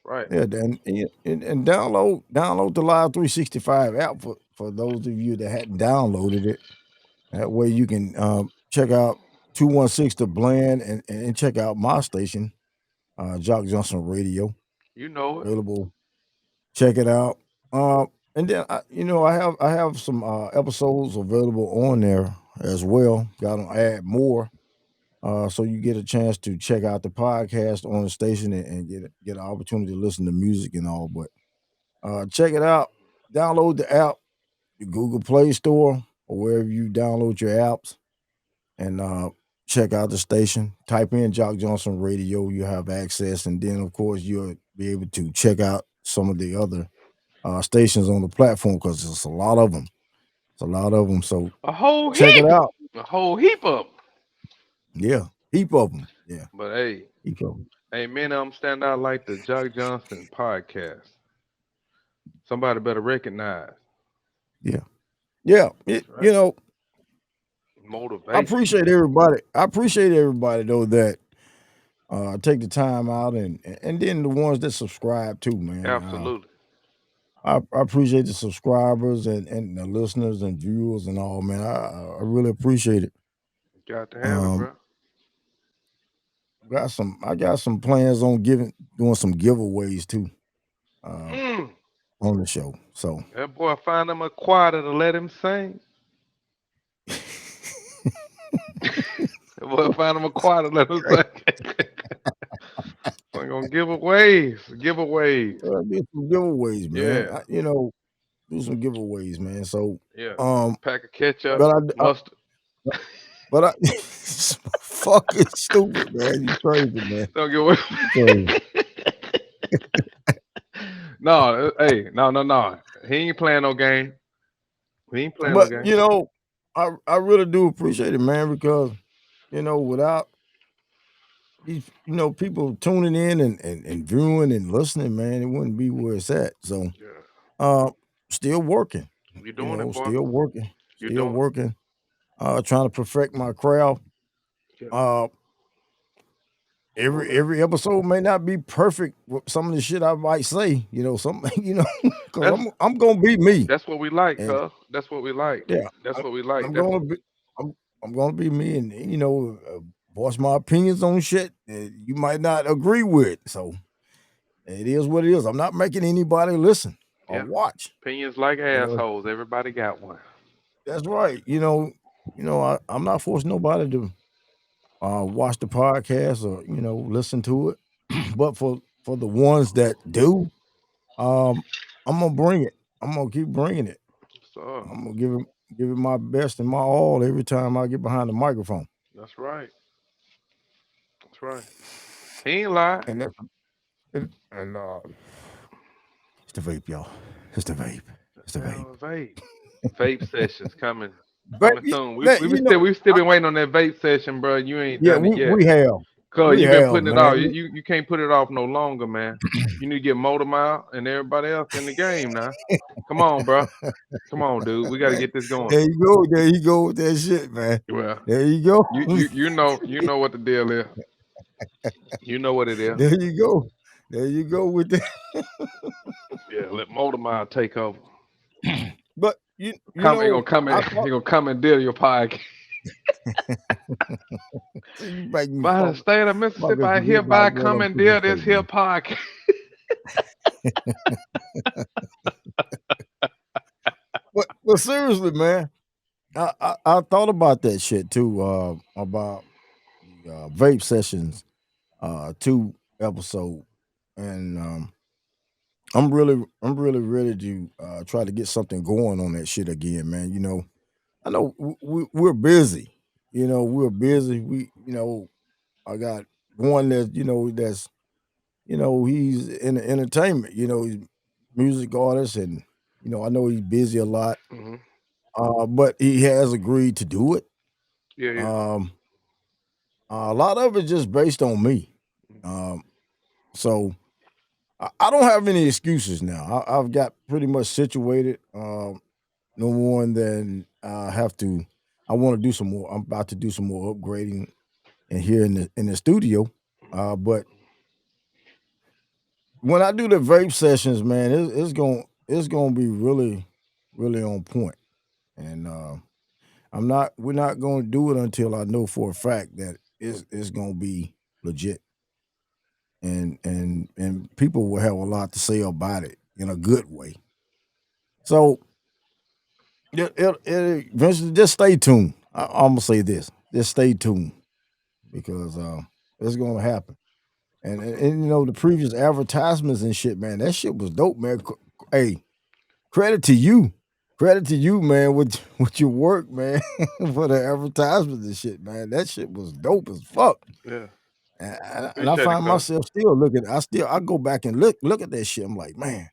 Right. Yeah, and download the Live 365 app for those of you that hadn't downloaded it. That way you can check out 216 The Blend and check out my station, Jock Johnson Radio. You know it. Available. Check it out. And then I have some episodes available on there as well. Got to add more. So you get a chance to check out the podcast on the station and get an opportunity to listen to music and all. But check it out. Download the app, the Google Play Store, or wherever you download your apps, and check out the station. Type in Jock Johnson Radio. You have access, and then of course you'll be able to check out some of the other stations on the platform because there's a lot of them. It's a lot of them. So A whole check heap. it out. A whole heap of 'em. Yeah, heap of them. Yeah, But hey, heap of them. ain't many of them stand out like the Jock Johnson podcast. Somebody better recognize. Yeah. Right. Motivation. I appreciate everybody. I appreciate everybody though that take the time out and then the ones that subscribe too, man. Absolutely. I appreciate the subscribers and the listeners and viewers and all, man. I really appreciate it. Got to have it, bro. I got some plans on doing some giveaways too. On the show. So That boy find him a choir to let him sing. That boy find him a choir to let him sing. We're gonna giveaways. do some giveaways, man. Yeah. Do some giveaways, man. So Yeah. Pack of ketchup, but mustard. But I fucking stupid, man. You crazy, man. Don't give away. Crazy. No, hey, no. He ain't playing no game. He ain't playing But no game. I really do appreciate it, man, because without these, people tuning in and viewing and listening, man, it wouldn't be where it's at. So still working. You doing it, boy. Still working. You Still doing working. Trying to perfect my craft. Yeah. Every episode may not be perfect with some of the shit I might say, because I'm gonna be me. That's what we like, And- cuz. That's what we like. Yeah, That's what we like. I'm That's gonna be I'm gonna be me, and voice my opinions on shit that you might not agree with. So it is what it is. I'm not making anybody listen or Yeah. watch. Opinions like assholes. Everybody got one. That's right. I'm not forcing nobody to watch the podcast or listen to it. But for the ones that do, I'm gonna bring it. I'm gonna keep bringing it. So I'm gonna give it my best and my all every time I get behind the microphone. that's right. That's right. He ain't lying. And it's the vape, y'all. It's the vape. It's the vape. Vape sessions coming But soon. you We've still been waiting on that vape session, bro. You ain't yeah, done it yet. we have. Cause we you've been have, putting it man. off. You can't put it off no longer, man. You need to get Motor Mile and everybody else in the game now. Come on, bro. Come on, dude. We got to get this going. There you go. There you go with that shit, man. Well, There you go. you know what the deal is. You know what it is. There you go. There you go with that. Yeah, let Motor Mile take over. But He gonna come and deal your podcast. You make me By the fuck- state of Mississippi, I forget hereby about what I'm commandeer finna this say, here man. podcast. But seriously, man, I thought about that shit too. About the vape sessions, 2 episode, and I'm really ready to try to get something going on that shit again, man. I know we're busy. We're busy. I got one he's in the entertainment. He's music artist, and I know he's busy a lot. Hmm. But he has agreed to do it. Yeah, yeah. Um, a lot of it just based on me. Um, so I don't have any excuses now. I've got pretty much situated. No more than I have to. I want to do some more. I'm about to do some more upgrading and here in the studio. But when I do the vape sessions, man, it's gonna be really, really on point. And we're not gonna do it until I know for a fact that it's gonna be legit, and people will have a lot to say about it in a good way. So eventually, just stay tuned. I'm gonna say this: just stay tuned because it's gonna happen. And the previous advertisements and shit, man, that shit was dope, man. Hey, credit to you, man, with your work, man, for the advertisements and shit, man. That shit was dope as fuck. Yeah. And I Appreciate it, find cuz. myself still looking. I go back and look at that shit. I'm like, man,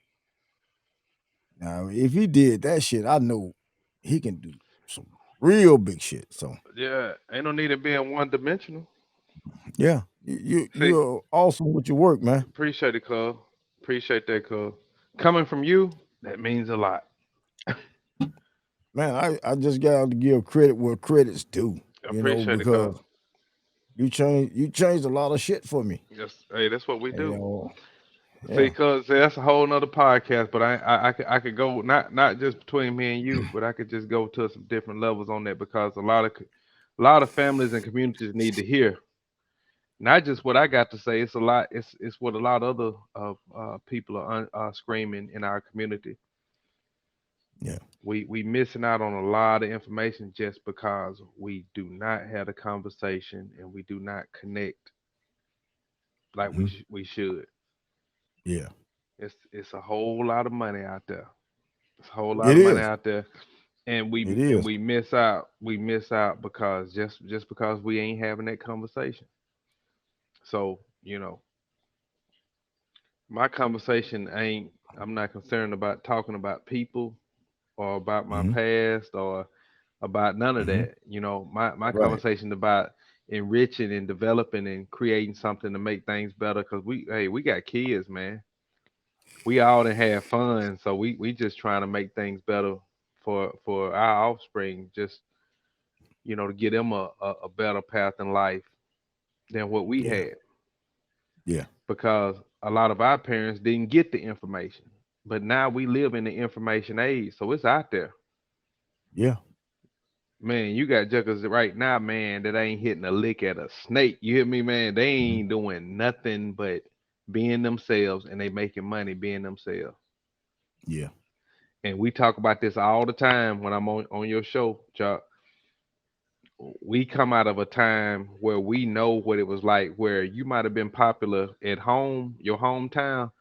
now if he did that shit, I know he can do some real big shit. So Yeah, ain't no need in being one dimensional. yeah, See, you're awesome with your work, man. appreciate it, cuz. Appreciate that, cuz. Coming from you, that means a lot. Man, I just got to give credit where credit's due, Appreciate it, cuz. because you changed a lot of shit for me. Yes, hey, that's what we And, do. See, yeah, cuz that's a whole nother podcast, but I could go not just between me and you, but I could just go to some different levels on that because a lot of families and communities need to hear not just what I got to say. It's a lot. It's what a lot of other people are screaming in our community. yeah, We missing out on a lot of information just because we do not have a conversation and we do not connect like we hmm we should. yeah. It's a whole lot of money out there. It's a whole lot It of money is. out there, and It we and is. we miss out. We miss out because just because we ain't having that conversation. So my conversation ain't. I'm not concerned about talking about people or about my hmm past or about none of hmm that. My Right. conversation about enriching and developing and creating something to make things better. Cause we got kids, man. We all done have fun, so we just trying to make things better for our offspring. Just to get them a better path in life than what we Yeah. had. Yeah. Because a lot of our parents didn't get the information, but now we live in the information age, so it's out there. Yeah. Man, you got juckers right now, man, that ain't hitting a lick at a snake. You hear me, man? They Mhm. ain't doing nothing but being themselves, and they making money being themselves. Yeah. And we talk about this all the time when I'm on your show, Chuck. We come out of a time where we know what it was like, where you might have been popular at home, your hometown,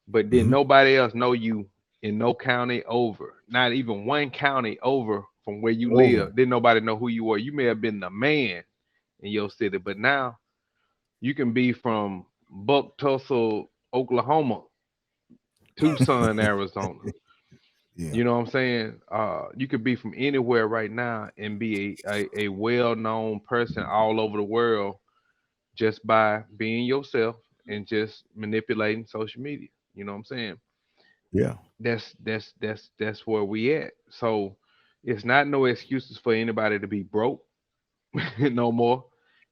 but then hmm nobody else know you in no county over, not even one county over from where you Over. live. Didn't nobody know who you were. You may have been the man in your city, but now you can be from Buck Tussle, Oklahoma, Tucson, Arizona. Yeah. You know what I'm saying? You could be from anywhere right now and be a well-known person all over the world just by being yourself and just manipulating social media. You know what I'm saying? Yeah. That's where we at. So it's not no excuses for anybody to be broke no more.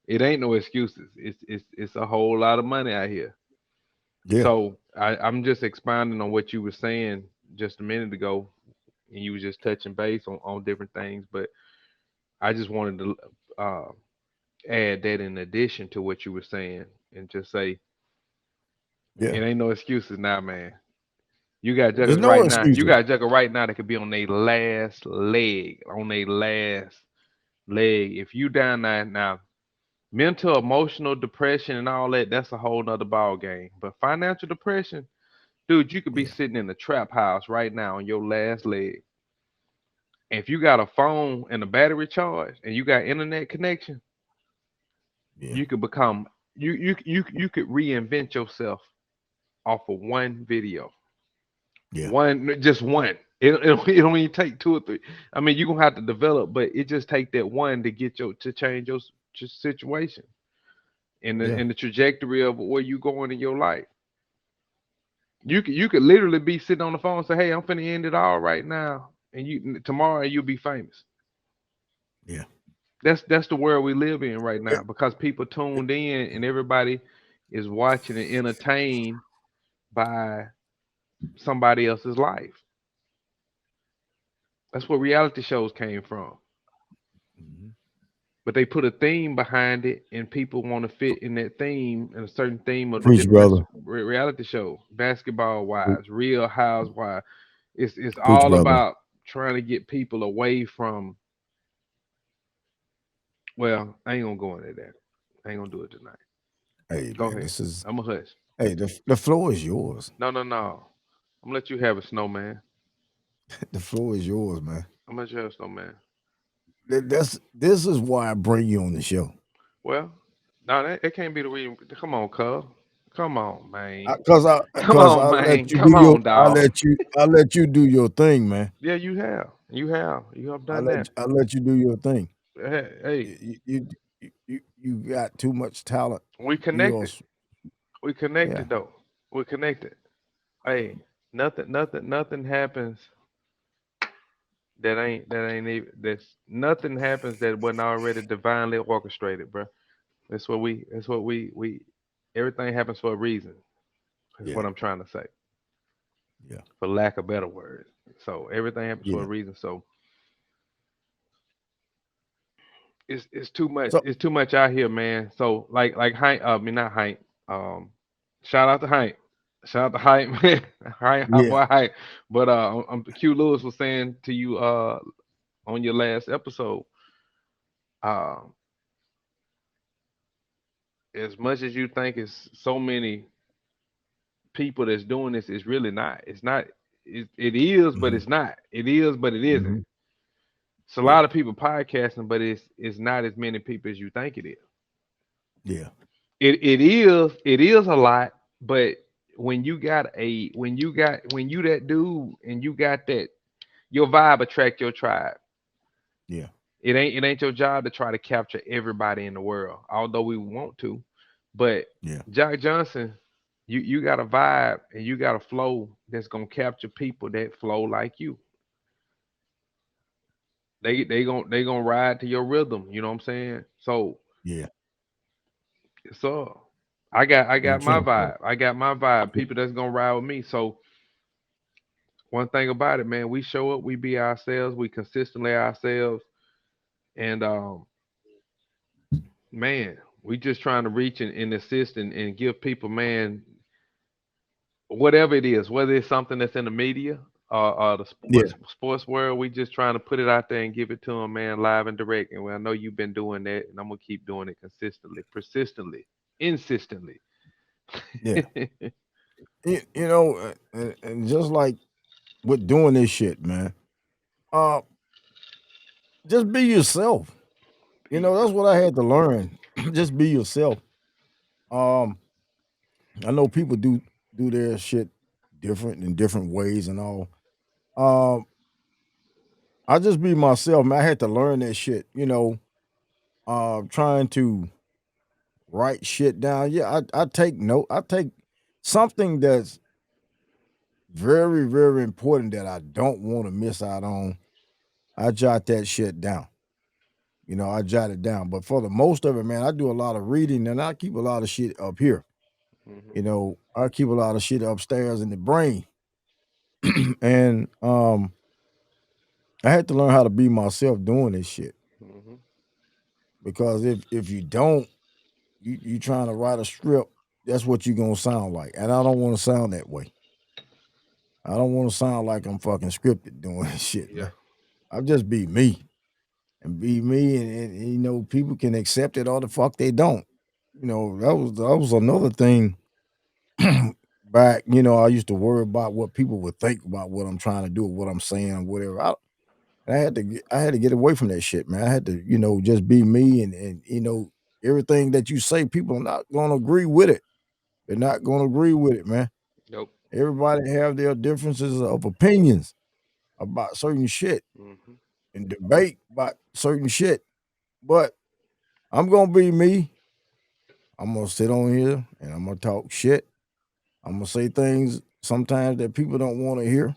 It ain't no excuses. It's a whole lot of money out here. Yeah. So I'm just expounding on what you were saying just a minute ago, and you was just touching base on different things. But I just wanted to add that in addition to what you were saying, and just say Yeah. it ain't no excuses now, man. You got There's juggers no right now. You excuses. got jugger right now that could be on their last leg, on their last leg. If you down there now, mental, emotional depression, and all that, that's a whole nother ball game. But financial depression, Dude, you could be Yeah. sitting in the trap house right now on your last leg. And if you got a phone and a battery charge and you got internet connection, Yeah. you could become you could reinvent yourself off of one video. Yeah. One, just one. It don't even take two or three. I mean, you're gonna have to develop, but it just take that one to get your to change your situation in the Yeah. trajectory of where you going in your life. You could literally be sitting on the phone and say, "Hey, I'm finna end it all right now," and you tomorrow you'll be famous. Yeah. That's the world we live in right Eh, now because people tuned in and everybody is watching and entertained by somebody else's life. That's where reality shows came from. mhm. But they put a theme behind it, and people want to fit in that theme and a certain theme of the Preach, different brother. reality show, basketball Pre- wise, Real Housewives. It's Preach, all brother. about trying to get people away from. Well, I ain't gonna go into that. I ain't gonna do it tonight. Hey, Go man, ahead. this is. I'm a hush. Hey, the floor is yours. No, no, no. I'm gonna let you have a snowman. The floor is yours, man. I'm gonna let you have a snowman. That's this is why I bring you on the show. Well, no, that can't be the reason. Come on, cuz. Come on, man. Cause I, Come cause on, I let man. you do Come your, on, dog. I let you do your thing, man. Yeah, you have. You have done that. I let you do your thing. Hey, You got too much talent. we You are, connected. We yeah, connected though. We're connected. Hey, nothing happens that ain't even that's nothing happens that wasn't already divinely orchestrated, bro. That's what we everything happens for a reason. That's yeah, what I'm trying to say, yeah, for lack of better words. So everything happens for a yeah. reason. So it's too much. So It's too much out here, man. So like Hank, I mean not Hank. Shout out to Hank. Shout out to Hank, man. Hank, our yeah, boy Hank. But Q Lewis was saying to you on your last episode, uh, as much as you think it's so many people that's doing this, it's really not. It's not. It is, but hmm it's not. It is, but it isn't. hmm It's a yeah, lot of people podcasting, but it's not as many people as you think it is. yeah, It is a lot, but when you that dude and you got that your vibe attract your tribe. yeah, It ain't your job to try to capture everybody in the world, although we want to. But yeah, Jock Johnson, you got a vibe and you got a flow that's gonna capture people that flow like you. They gonna ride to your rhythm. You know what I'm saying? yeah. So I No got my true, bro. vibe. I got my vibe. Yeah, People that's gonna ride with me. So one thing about it, man, we show up, we be ourselves, we consistently ourselves, and man, we just trying to reach and assist and give people, man, whatever it is, whether it's something that's in the media or the yeah, sports world, we just trying to put it out there and give it to them, man, live and direct. And I know you've been doing that, and I'm gonna keep doing it consistently, persistently, insistently. yeah. You know, and just like with doing this shit, man. Uh, just be yourself. You Be know, that's yourself. what I had to learn. Just be yourself. Um, I know people do their shit different in different ways and all. Um, I just be myself, man. I had to learn that shit. You know, trying to write shit down. Yeah, I take note. I take something that's very, very important that I don't want to miss out on. I jot that shit down. You know, I jot it down. But for the most of it, man, I do a lot of reading and I keep a lot of shit up here. Hmm. You know, I keep a lot of shit upstairs in the brain. And I had to learn how to be myself doing this shit. Hmm. Because if you don't, you trying to write a script, that's what you gonna sound like. And I don't want to sound that way. I don't want to sound like I'm fucking scripted doing this shit, Yeah. man. I'll just be me. And be me and you know, people can accept it or the fuck they don't. You know, that was another thing back, I used to worry about what people would think about what I'm trying to do, or what I'm saying, or whatever. I had to get away from that shit, man. I had to, just be me, and everything that you say, people are not gonna agree with it. They're not gonna agree with it, man. Nope. Everybody have their differences of opinions about certain shit Hmm. and debate about certain shit. But I'm gonna be me. I'm gonna sit on here and I'm gonna talk shit. I'm gonna say things sometimes that people don't want to hear.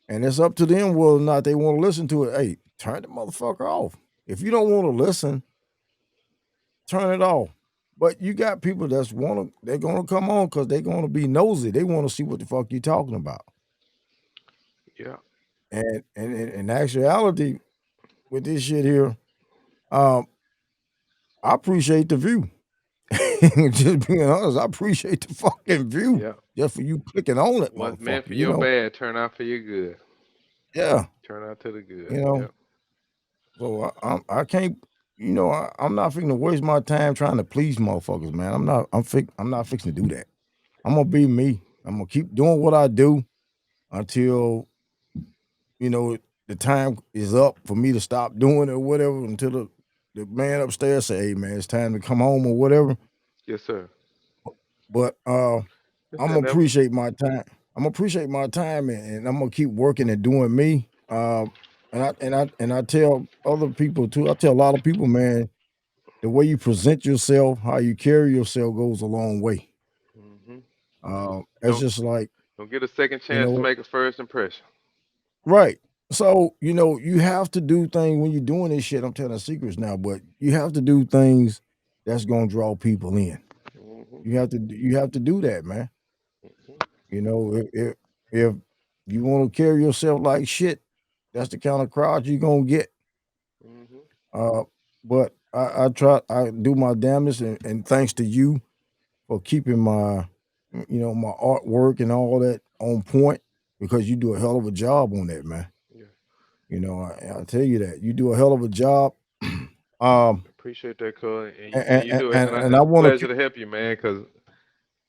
And it's up to them whether or not they want to listen to it. Hey, turn the motherfucker off. If you don't want to listen, turn it off. But you got people they're gonna come on because they're gonna be nosy. They want to see what the fuck you talking about. Yeah. And in actuality, with this shit here, um, I appreciate the view. Just being honest, I appreciate the fucking view. Yeah. Just for you clicking on it, What's meant motherfucker. for your bad turn out for your good. Yeah, Turn out to the good. you know. Yep. So I can't, I'm not fixing to waste my time trying to please motherfuckers, man. I'm not fixing to do that. I'm gonna be me. I'm gonna keep doing what I do until you know the time is up for me to stop doing it or whatever. Until the man upstairs say, "Hey, man, it's time to come home" or whatever. Yes, sir. But Yes, I'm sir. gonna Never. appreciate my time. I'm gonna appreciate my time, and I'm gonna keep working and doing me. And I tell other people too. I tell a lot of people, man, the way you present yourself, how you carry yourself, goes a long way. Hmm. It's Don't just like don't get a second you chance to know, make a first impression. right. So you have to do things when you're doing this shit. I'm telling secrets now, but you have to do things that's gonna draw people in. Hmm. You have to do that, man. Hmm. If you want to carry yourself like shit, that's the kind of crowd you're gonna get. Hmm. Uh, but I do my damnedest, and thanks to you for keeping my artwork and all that on point because you do a hell of a job on that, man. Yeah. I'll tell you that you do a hell of a job. um, Appreciate that, cuz, and and you and, do it, and, and and I it's a want pleasure to, to help you, man. Cause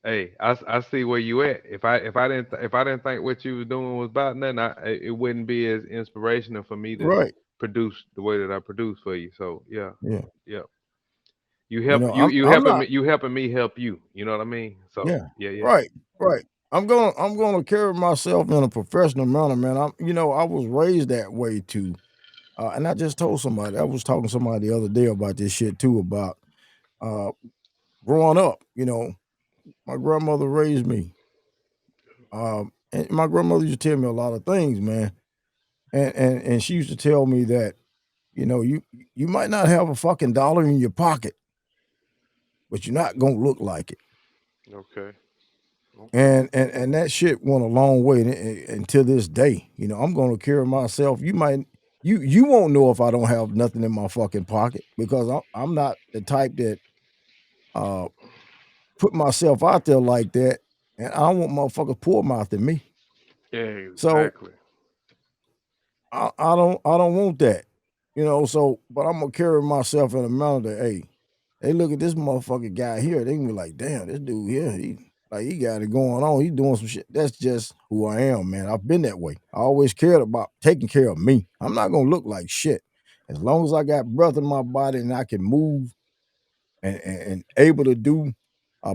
hey, I see where you at. If I didn't think what you was doing was about nothing, it wouldn't be as inspirational for me to right, produce the way that I produce for you. So yeah, yeah. yeah. You I'm helping not, me, help you. You know what I mean? So yeah, yeah, yeah. right, right. I'm gonna carry myself in a professional manner, man. I was raised that way too. And I just told somebody, I was talking to somebody the other day about this shit too, about uh, growing up. My grandmother raised me. And my grandmother used to tell me a lot of things, man. And she used to tell me that, you might not have a fucking dollar in your pocket, but you're not gonna look like it. Okay, okay. And that shit went a long way until this day. I'm gonna carry myself. You won't know if I don't have nothing in my fucking pocket because I'm not the type that uh put myself out there like that, and I don't want motherfuckers poor mouthing me. Yeah, So exactly. I don't want that. So but I'm gonna carry myself in a manner that, hey, they look at this motherfucking guy here, they can be like, damn, this dude here, he got it going on. He doing some shit. That's just who I am, man. I've been that way. I always cared about taking care of me. I'm not gonna look like shit. As long as I got breath in my body and I can move and able to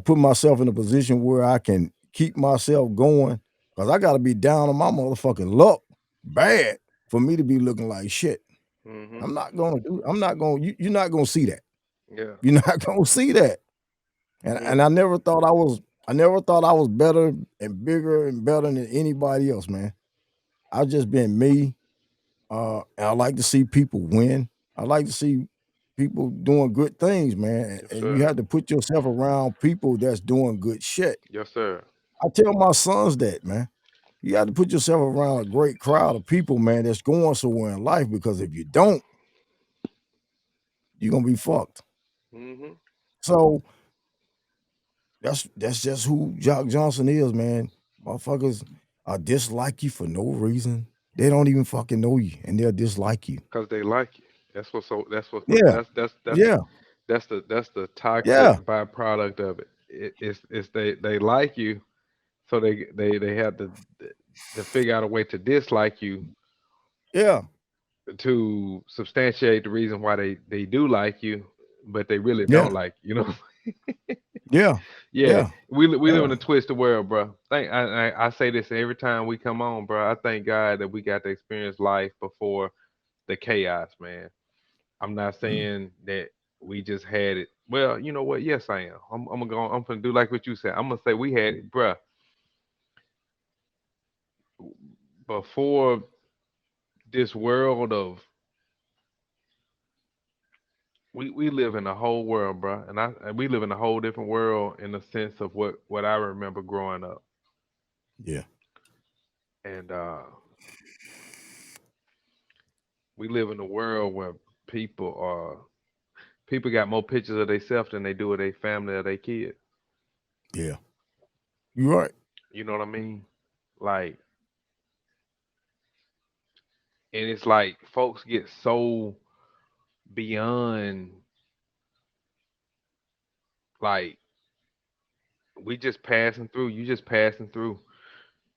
put myself in a position where I can keep myself going. Cause I gotta be down on my motherfucking luck bad for me to be looking like shit. Mhm. You're not gonna see that. Yeah. You're not gonna see that. And Mm. and I never thought I was better and bigger and better than anybody else, man. I've just been me. And I like to see people win. I like to see people doing good things, man. And, Yes, and you sir. have to put yourself around people that's doing good shit. Yes, sir. I tell my sons that, man. You got to put yourself around a great crowd of people, man, that's going somewhere in life. Because if you don't, you're gonna be fucked. Mhm. So that's just who Jock Johnson is, man. Motherfuckers dislike you for no reason. They don't even fucking know you, and they'll dislike you. Cause they like you. That's what. So that's what. Yeah, That's yeah, that's the toxic yeah, byproduct of it. It's they like you So they have to figure out a way to dislike you Yeah, to substantiate the reason why they do like you, but they really yeah, don't like you. You know, yeah, yeah. yeah, We live yeah, in a twisted world, bro. I say this every time we come on, bro. I thank God that we got to experience life before the chaos, man. I'm not mm, saying that we just had it. Well, you know what? Yes, I am. I'm gonna go. I'm gonna do like what you said. I'm gonna say we had it, bruh. Before this world of we live in a whole world, bruh, and we live in a whole different world in the sense of what I remember growing up, yeah, and we live in a world where people are people got more pictures of themselves than they do of their family or their kids. yeah. You're right. You know what I mean? Like, and it's like folks get so beyond like we just passing through. You just passing through.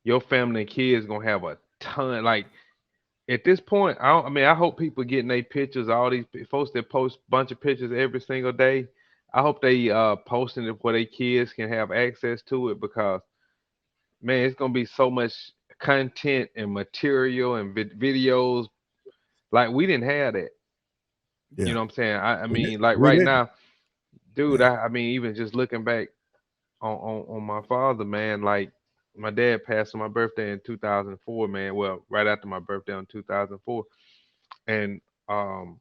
Your family and kids gonna have a ton. Like at this point, I mean, I hope people getting their pictures. All these folks that post bunch of pictures every single day. I hope they posting it where their kids can have access to it because man, it's gonna be so much content and material and videos. Like we didn't have that. You Yeah, know what I'm saying? I we did. mean, like We right didn't. now, dude. Yeah, I mean, even just looking back on my father, man. Like my dad passed on my birthday in 2004, man. Well, right after my birthday in 2004, and um,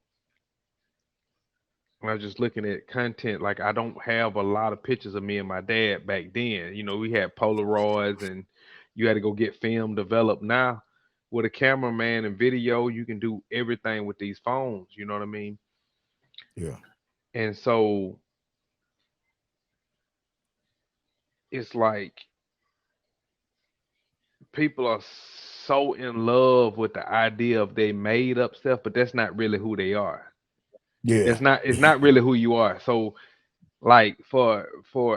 when I was just looking at content, like I don't have a lot of pictures of me and my dad back then. You know, we had Polaroids, and you had to go get film developed. Now, with a cameraman and video, you can do everything with these phones. You know what I mean? yeah, And so it's like people are so in love with the idea of they made up stuff, but that's not really who they are. yeah, It's not really who you are. So like for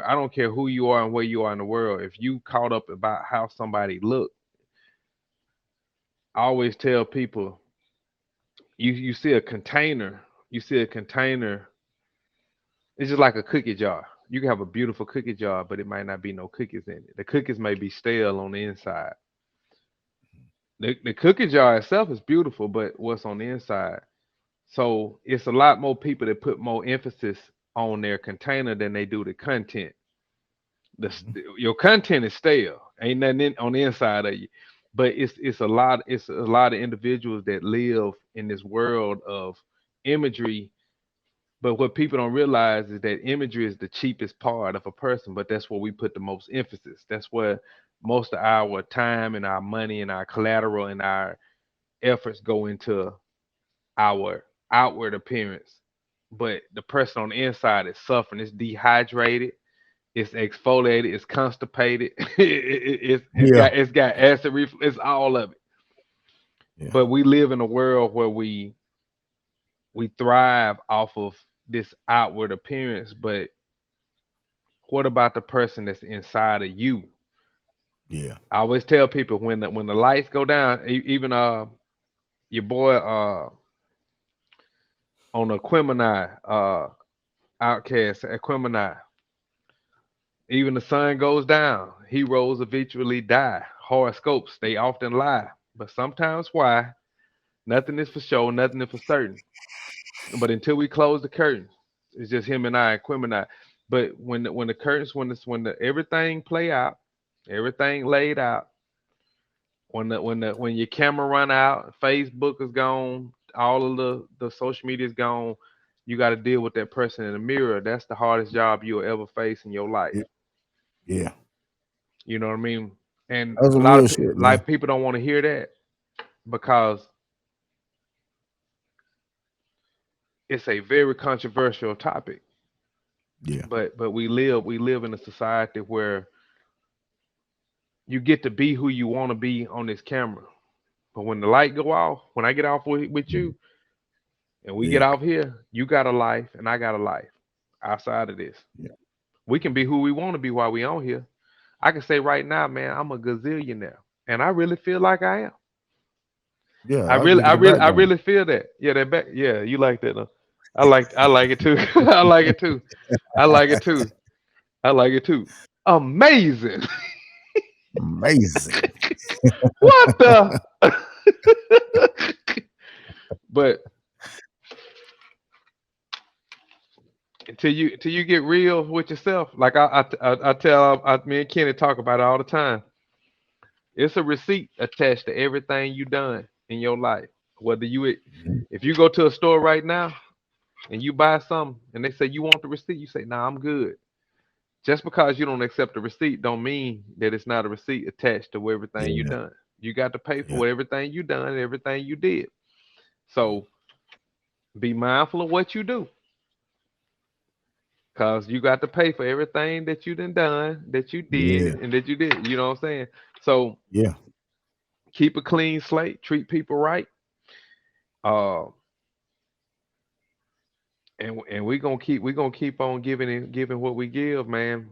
I don't care who you are and where you are in the world, if you caught up about how somebody look, I always tell people you see a container, you see a container, it's just like a cookie jar. You can have a beautiful cookie jar, but it might not be no cookies in it. The cookies may be stale on the inside. The cookie jar itself is beautiful, but what's on the inside? So it's a lot more people that put more emphasis on their container than they do the content. mhm, Your content is stale, ain't nothing on the inside of you. But it's a lot of individuals that live in this world of imagery. But what people don't realize is that imagery is the cheapest part of a person, but that's where we put the most emphasis. That's where most of our time and our money and our collateral and our efforts go into our outward appearance, but the person on the inside is suffering. It's dehydrated, it's exfoliated, it's constipated, yeah, it's got acid reflux, it's all of it. yeah, But we live in a world where we thrive off of this outward appearance, but what about the person that's inside of you? yeah, I always tell people when the lights go down, even your boy on Aquemini, Outcast Aquemini, even the sun goes down. Heroes eventually die. Horoscopes, they often lie. But sometimes why? Nothing is for sure, nothing is for certain. But until we close the curtains, it's just him and I and Quim and I. But when the curtains, when the everything play out, everything laid out, when your camera run out, Facebook is gone, all of the social media is gone, you got to deal with that person in the mirror. That's the hardest job you'll ever face in your life. yeah, yeah. You know what I mean? And That's a some lot real of shit, man. like people don't want to hear that because it's a very controversial topic. Yeah, But we live in a society where you get to be who you want to be on this camera. But when the light go off, when I get off with mhm, you and we get yeah, off here, you got a life and I got a life outside of this. yeah, We can be who we want to be while we on here. I can say right now, man, I'm a gazillionaire, and I really feel like I am. Yeah, I I really, get I the really, I background. really feel that. Yeah, that back. Yeah, you like that? Huh? I like it too. I like it too. I like it too. I like it too. Amazing. Amazing. What the? But until you get real with yourself, like I tell me and Kenny talk about it all the time. It's a receipt attached to everything you done in your life. Whether Mhm. if you go to a store right now and you buy something and they say you want the receipt, you say, "Nah, I'm good." Just because you don't accept the receipt, don't mean that it's not a receipt attached to everything you Yeah, done. You got to pay yeah, for everything you done, and everything you did. mm, So be mindful of what you do, cause you got to pay for everything that you done, that you yeah, did, and that you did. You know what I'm saying? So yeah. keep a clean slate, treat people right, uh, and we gonna keep on giving what we give, man.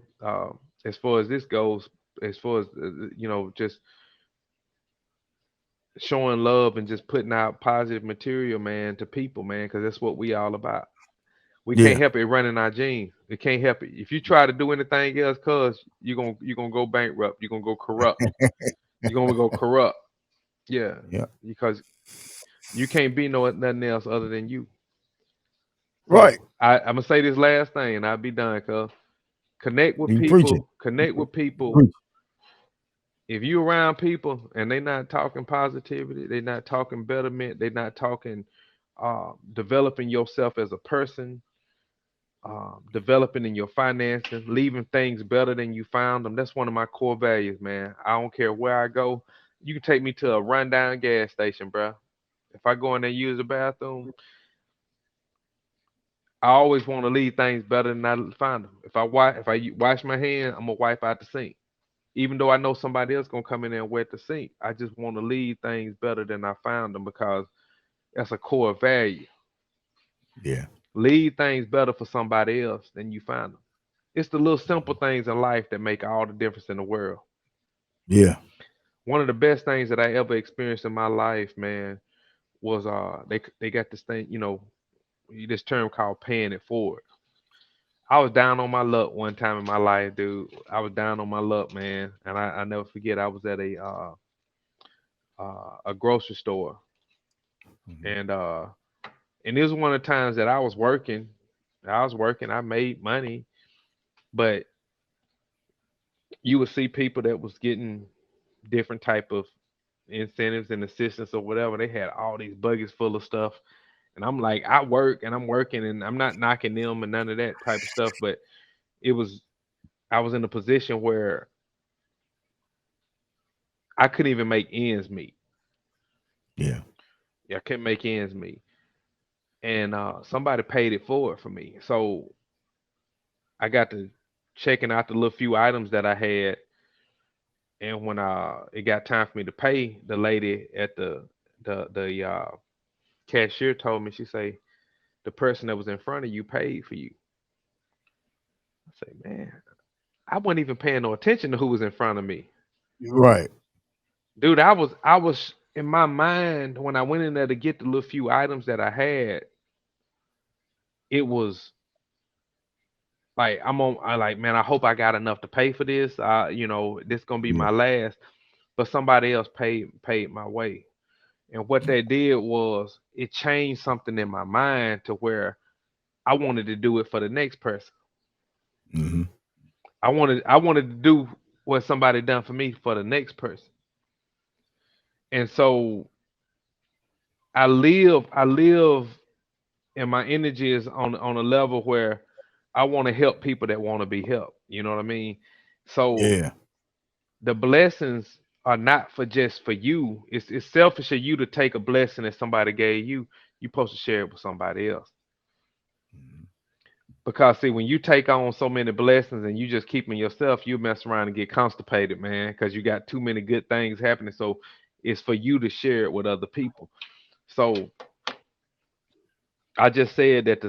As far as this goes, as far as just showing love and just putting out positive material, man, to people, man, because that's what we all about. We can't Yeah. help it running our genes. We can't help it. If you try to do anything else, cuz you're gonna go bankrupt. You're gonna go corrupt. You're gonna go corrupt. Yeah, Yeah. because you can't be nothing else other than you. Right. So I'm gonna say this last thing, and I'll be done. Cuz connect with You preach it. people. Connect with people. Preach. If you around people and they not talking positivity, they not talking betterment, they not talking developing yourself as a person, developing in your finances, leaving things better than you found them. That's one of my core values, man. I don't care where I go. You can take me to a rundown gas station, bro. If I go in there and use the bathroom, I always want to leave things better than I found them. If I wash my hand, I'm gonna wipe out the sink. Even though I know somebody else gonna come in there and wet the sink, I just want to leave things better than I found them because that's a core value. Yeah. Leave things better for somebody else than you found them. It's the little simple things in life that make all the difference in the world. Yeah. One of the best things that I ever experienced in my life, man, was they got this thing, this term called paying it forward. I was down on my luck one time in my life, dude. I was down on my luck, man, and I never forget. I was at a grocery store, Mhm. and and this was one of the times that I was working. I was working. I made money, but you would see people that was getting different type of incentives and assistance or whatever. They had all these buggies full of stuff, and I'm like, I work and I'm working, and I'm not knocking them and none of that type of stuff. But it was I was in a position where I couldn't even make ends meet. Yeah. Yeah, I couldn't make ends meet, and somebody paid it forward for me. So I got to checking out the little few items that I had, and when it got time for me to pay, the lady at the cashier told me, she say, the person that was in front of you paid for you. I say, man, I wasn't even paying no attention to who was in front of me. Right. Dude, I was in my mind when I went in there to get the little few items that I had, it was like I like, man, I hope I got enough to pay for this. This gonna be Yeah. my last. But somebody else paid my way. And what that did was it changed something in my mind to where I wanted to do it for the next person. Hmm. I wanted to do what somebody done for me for the next person. And so I live and my energy is on a level where I want to help people that want to be helped. You know what I mean? So Yeah. the blessings are not for just for you. It's selfish of you to take a blessing that somebody gave you. You're supposed to share it with somebody else. Mhm. Because see, when you take on so many blessings and you just keep them yourself, you mess around and get constipated, man, because you got too many good things happening. So it's for you to share it with other people. So I just said that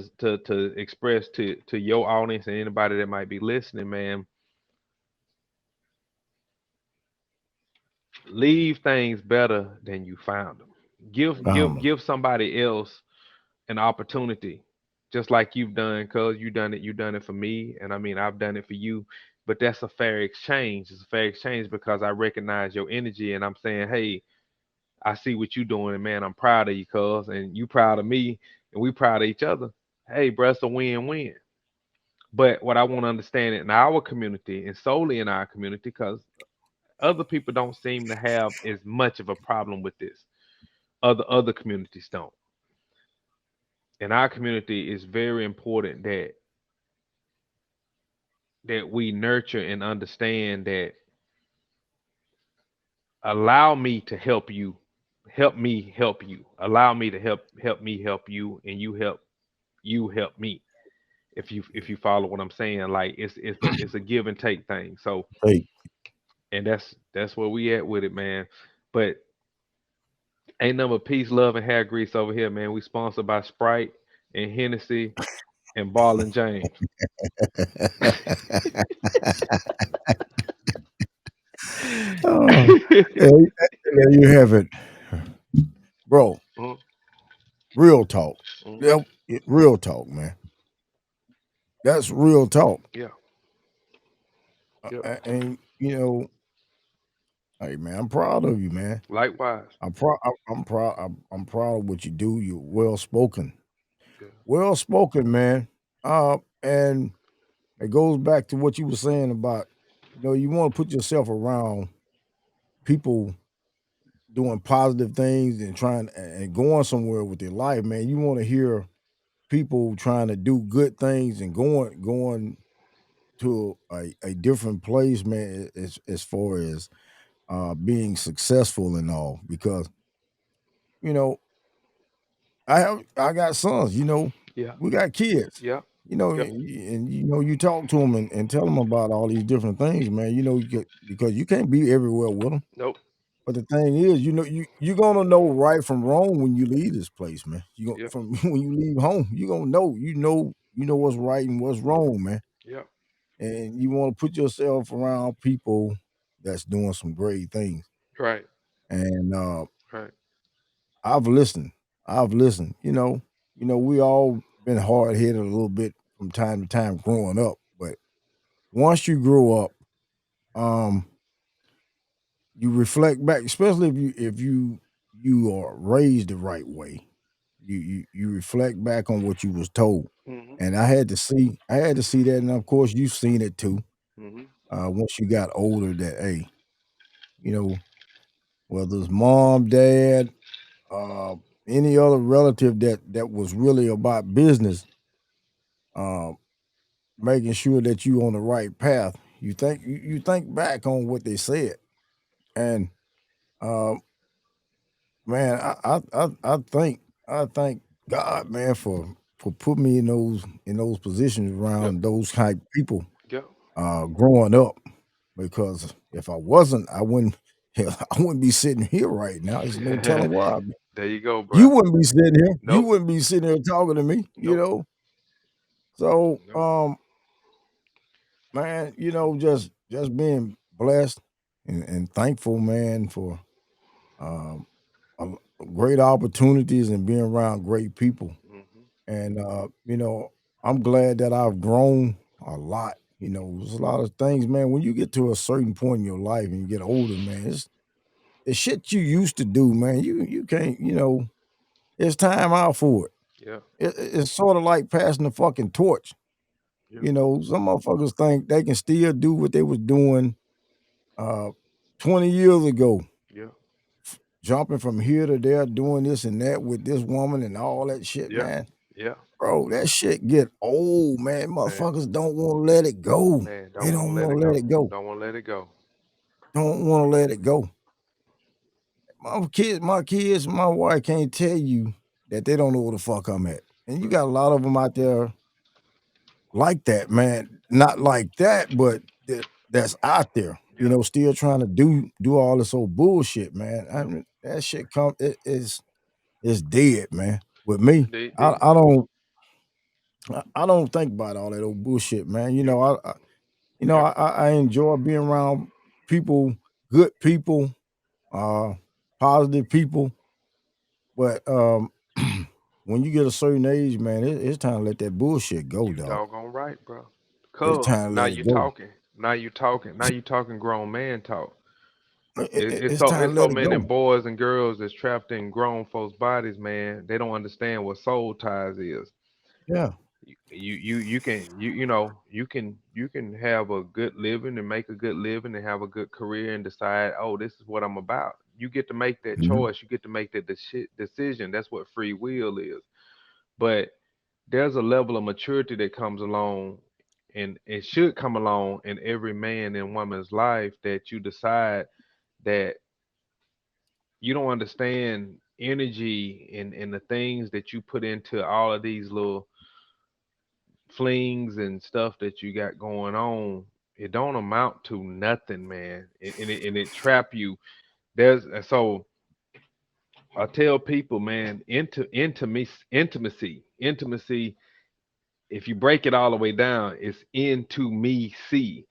to express to your audience and anybody that might be listening, man. leave things better than you found them. Found them. Give somebody else an opportunity, just like you've done, cuz you done it for me, and I mean I've done it for you. But that's a fair exchange. It's a fair exchange because I recognize your energy, and I'm saying, hey, I see what you doing, and man, I'm proud of you, cuz, and you proud of me, and we proud of each other. Hey, bro, it's a win-win. But what I want to understand in our community, and solely in our community, because other people don't seem to have as much of a problem with this. Other communities don't. In our community, it's very important that we nurture and understand that allow me to help me help you. Allow me to help me help you, and you help me. If you follow what I'm saying, like it's a give and take thing. So, Hey, and that's where we at with it, man. But ain't nothing but peace, love, and hair grease over here, man. We sponsored by Sprite and Hennessy and Ball and James. oh, there, there you have it, bro. Mhm, Real talk. mhm. Yeah, real talk, man. That's real talk. Yeah, yep. And hey, man, I'm proud of you, man. Likewise. I'm proud. I'm proud. I'm proud of what you do. You're well spoken. Yeah. Well spoken, man. And it goes back to what you were saying about, you want to put yourself around people doing positive things and trying and going somewhere with their life, man. You want to hear people trying to do good things and going to a different place, man, as far as being successful and all. Because, you know, I got sons, Yeah. we got kids, Yeah. Yep. and you talk to them and tell them about all these different things, man. Because you can't be everywhere with them. Nope. But the thing is, you're gonna know right from wrong when you leave this place, man. You go Yep. from when you leave home, you gonna know, you know what's right and what's wrong, man. Yep. And you want to put yourself around people that's doing some great things. Right. And Right. I've listened. I've listened. We all been hard headed a little bit from time to time growing up, but once you grow up, um, you reflect back, especially if you are raised the right way. You reflect back on what you was told, Mhm. and I had to see that, and of course you've seen it too. Mhm. Once you got older, that hey, you know, whether it's mom, dad, uh, any other relative that was really about business, uh, making sure that you on the right path. You think back on what they said, and uh, man, I thank God, man, for putting me in those positions Yep. around those type people Yep. growing up. Because if I wasn't, I wouldn't. Hell, I wouldn't be sitting here right now. There's no telling why. There you go, You bruh. wouldn't be sitting here. You Nope. wouldn't be sitting here talking to me. Nope. So, Nope. man, just being blessed and thankful, man, for um, a, great opportunities and being around great people. Mhm. And I'm glad that I've grown a lot. There's a lot of things, man. When you get to a certain point in your life and you get older, man, it's shit you used to do, man. You can't, it's time out for it. Yeah. It's sort of like passing the fucking torch. Yeah. Some motherfuckers think they can still do what they was doing uh 20 years ago, Yeah. jumping from here to there, doing this and that with this woman and all that shit, Yeah. man. Yeah. Bro, that shit get old, man. Man. Motherfuckers don't want to let it go. Man, They don't want to don't let want it to let go. it go. Don't want to let it go. Don't want to let it go. My kids, my wife can't tell you that they don't know where the fuck I'm at. And you Right. got a lot of them out there like that, man. Not like that, but that's out there. Yeah. Still trying to do all this old bullshit, man. I Yep. mean, that shit it's dead, man. With me, I, They. I don't I don't think about all that old bullshit, man. Yep. I Yep. enjoy being around people, good people, uh, positive people. But when you get a certain age, man, it's time to let that bullshit go, You dog. doggone right, bro. It's Cause time to now let it you go. talking. Now you talking. Now you talking grown man talk. It's It's so time it's to so let it many go. boys and girls that's trapped in grown folks' bodies, man. They don't understand what soul ties is. Yeah, You can you can have a good living and make a good living and have a good career and decide, oh, this is what I'm about. You get to make that hmm choice. You get to make that decision. That's what free will is. But there's a level of maturity that comes along, and it should come along in every man and woman's life, that you decide that you don't understand energy and the things that you put into all of these little flings and stuff that you got going on. It don't amount to nothing, man. And it trap you. There's so I tell people, man, intimacy. If you break it all the way down, it's into me see.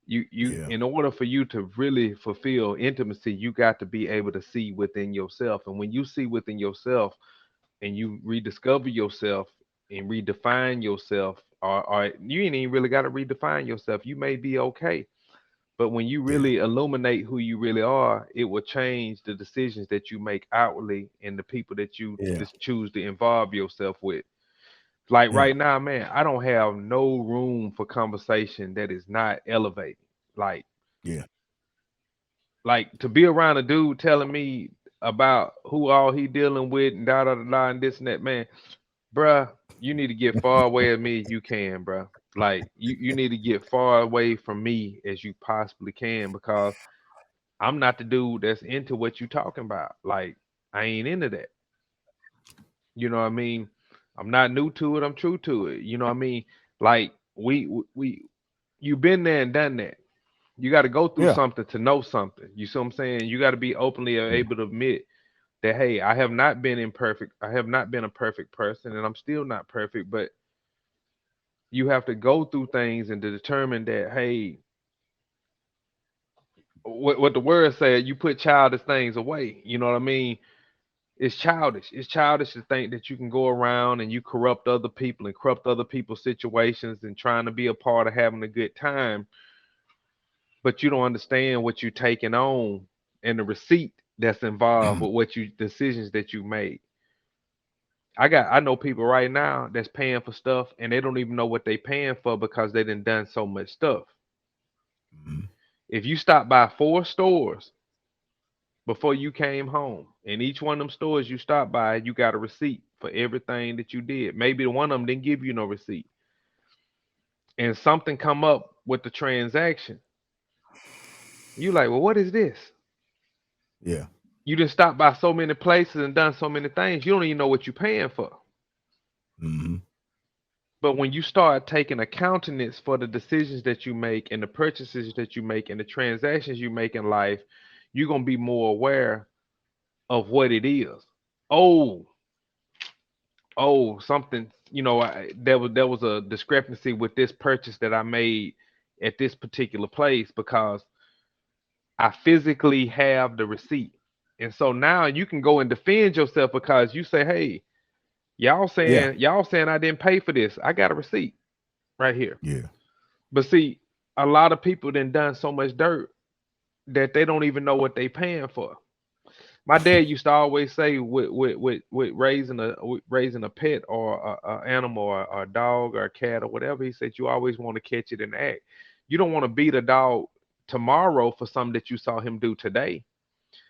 You yeah, in order for you to really fulfill intimacy, you got to be able to see within yourself. And when you see within yourself and you rediscover yourself and redefine yourself, or you ain't even really got to redefine yourself. You may be okay. But when you yeah, really illuminate who you really are, it will change the decisions that you make outwardly and the people that you yeah, just choose to involve yourself with. Like yeah, right now, man, I don't have no room for conversation that is not elevating. Like, yeah, like to be around a dude telling me about who all he dealing with and da da da da and this and that, man, bruh, you need to get far away of me as you can, bruh. Like you need to get far away from me as you possibly can, because I'm not the dude that's into what you talking about. Like I ain't into that. You know what I mean? I'm not new to it. I'm true to it. You know what I mean? Like we you've been there and done that. You got to go through yeah, something to know something. You see what I'm saying? You got to be openly yeah, able to admit that, hey, I have not been imperfect. I have not been a perfect person, and I'm still not perfect. But you have to go through things and to determine that, hey, what the word said, you put childish things away. You know what I mean? It's childish. It's childish to think that you can go around and you corrupt other people and corrupt other people's situations and trying to be a part of having a good time, but you don't understand what you're taking on and the receipt that's involved with what you decisions that you made. I know people right now that's paying for stuff and they don't even know what they paying for because they done so much stuff. mhm, If you stop by 4 stores before you came home, and each one of them stores you stopped by, you got a receipt for everything that you did. Maybe one of them didn't give you no receipt, and something come up with the transaction. You like, well, what is this? yeah, You just stopped by so many places and done so many things. You don't even know what you're paying for. hmm But when you start taking accountants for the decisions that you make and the purchases that you make and the transactions you make in life, you're gonna be more aware of what it is. Oh, something. There was a discrepancy with this purchase that I made at this particular place because I physically have the receipt. And so now you can go and defend yourself because you say, hey, yeah, y'all saying I didn't pay for this. I got a receipt right here. yeah, But see, a lot of people done so much dirt that they don't even know what they paying for. My dad used to always say with raising a pet or a animal or a dog or a cat or whatever, he said you always want to catch it in act. You don't want to beat a dog tomorrow for something that you saw him do today.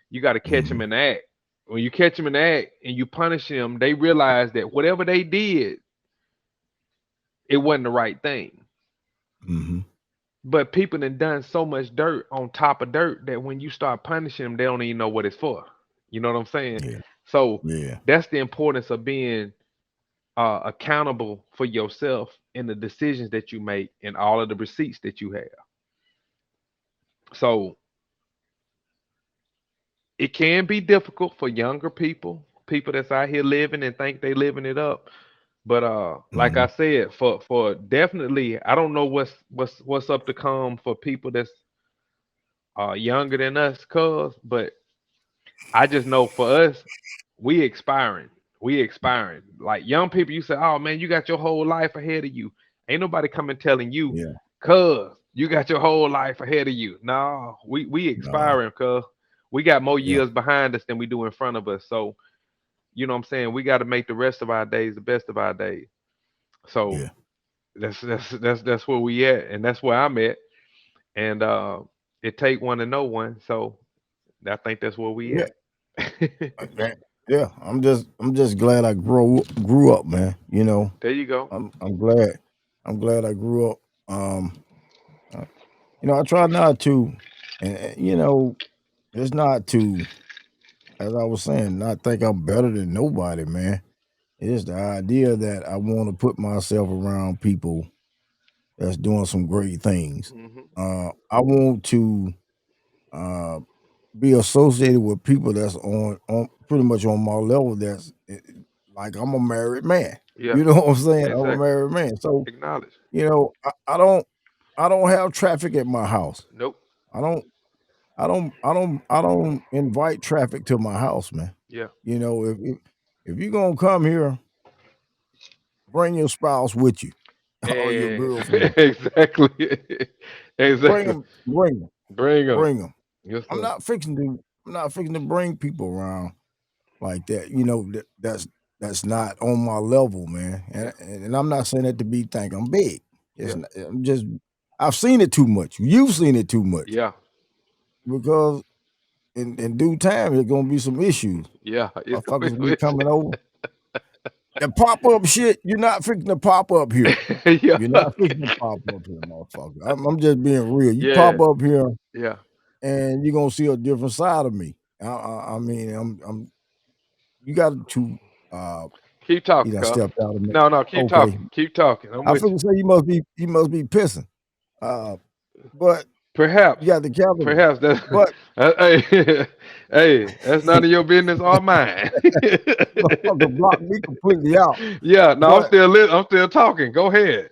You got to catch him hmm in the act. When you catch him in the act and you punish him, they realize that whatever they did, it wasn't the right thing. hmm But people done so much dirt on top of dirt that when you start punishing them, they don't even know what it's for. You know what I'm saying? yeah, So yeah, that's the importance of being accountable for yourself and the decisions that you make and all of the receipts that you have. So it can be difficult for younger people, people that's out here living and think they living it up. But like hmm I said, for definitely, I don't know what's up to come for people that's younger than us, cuz, but I just know for us, we expiring. We expiring. Like young people, you say, "Oh man, you got your whole life ahead of you." Ain't nobody coming telling you, Yeah, "Cuz you got your whole life ahead of you." No, we no, expiring, cuz we got more yeah, years behind us than we do in front of us. So you know what I'm saying? We got to make the rest of our days the best of our days. So yeah, that's where we at, and that's where I'm at. And it take one to know one. So I think that's where we yeah. at. Man, yeah, I'm just glad I grew up, man. There you go. I'm glad I grew up. Uh, I try not to, and it's not to, as I was saying, not think I'm better than nobody, man. It's the idea that I want to put myself around people that's doing some great things. Hmm. I want to uh, be associated with people that's on pretty much on my level. That's like I'm a married man. Yeah, You know what I'm saying? I'm a exactly. married man. So Acknowledge. I don't have traffic at my house. Nope. I don't I don't invite traffic to my house, man. Yeah. If you're gonna come here, bring your spouse with you or your And girlfriend. exactly. Bring Exactly. them, bring them, Bring them. bring them. Yes, I'm sir. not fixing to. I'm not fixing to bring people around like that. That's not on my level, man. Yeah. And I'm not saying that to be think I'm big. It's Yeah. not, I've seen it too much. You've seen it too much Yeah. because in due time there's gonna be some issues. Yeah. It's gonna be Motherfuckers some be coming issues. over. The pop up shit, you're not fixing to pop up here. Yeah. You're not fixing to pop up here, motherfucker. I'm just being real. You Yeah. pop up here Yeah. and you're gonna see a different side of me. I mean, I'm you got to Keep he talking, done Cuff. stepped out of me. No, no, keep Okay. talking. Keep talking. I'm I with you. figured say you must be pissing. Uh but Perhaps. you got the capital. Perhaps that. But Hey, hey, that's none of your business or mine. motherfucker blocked me completely out. Yeah. No, I'm But still. I'm still talking. Go ahead.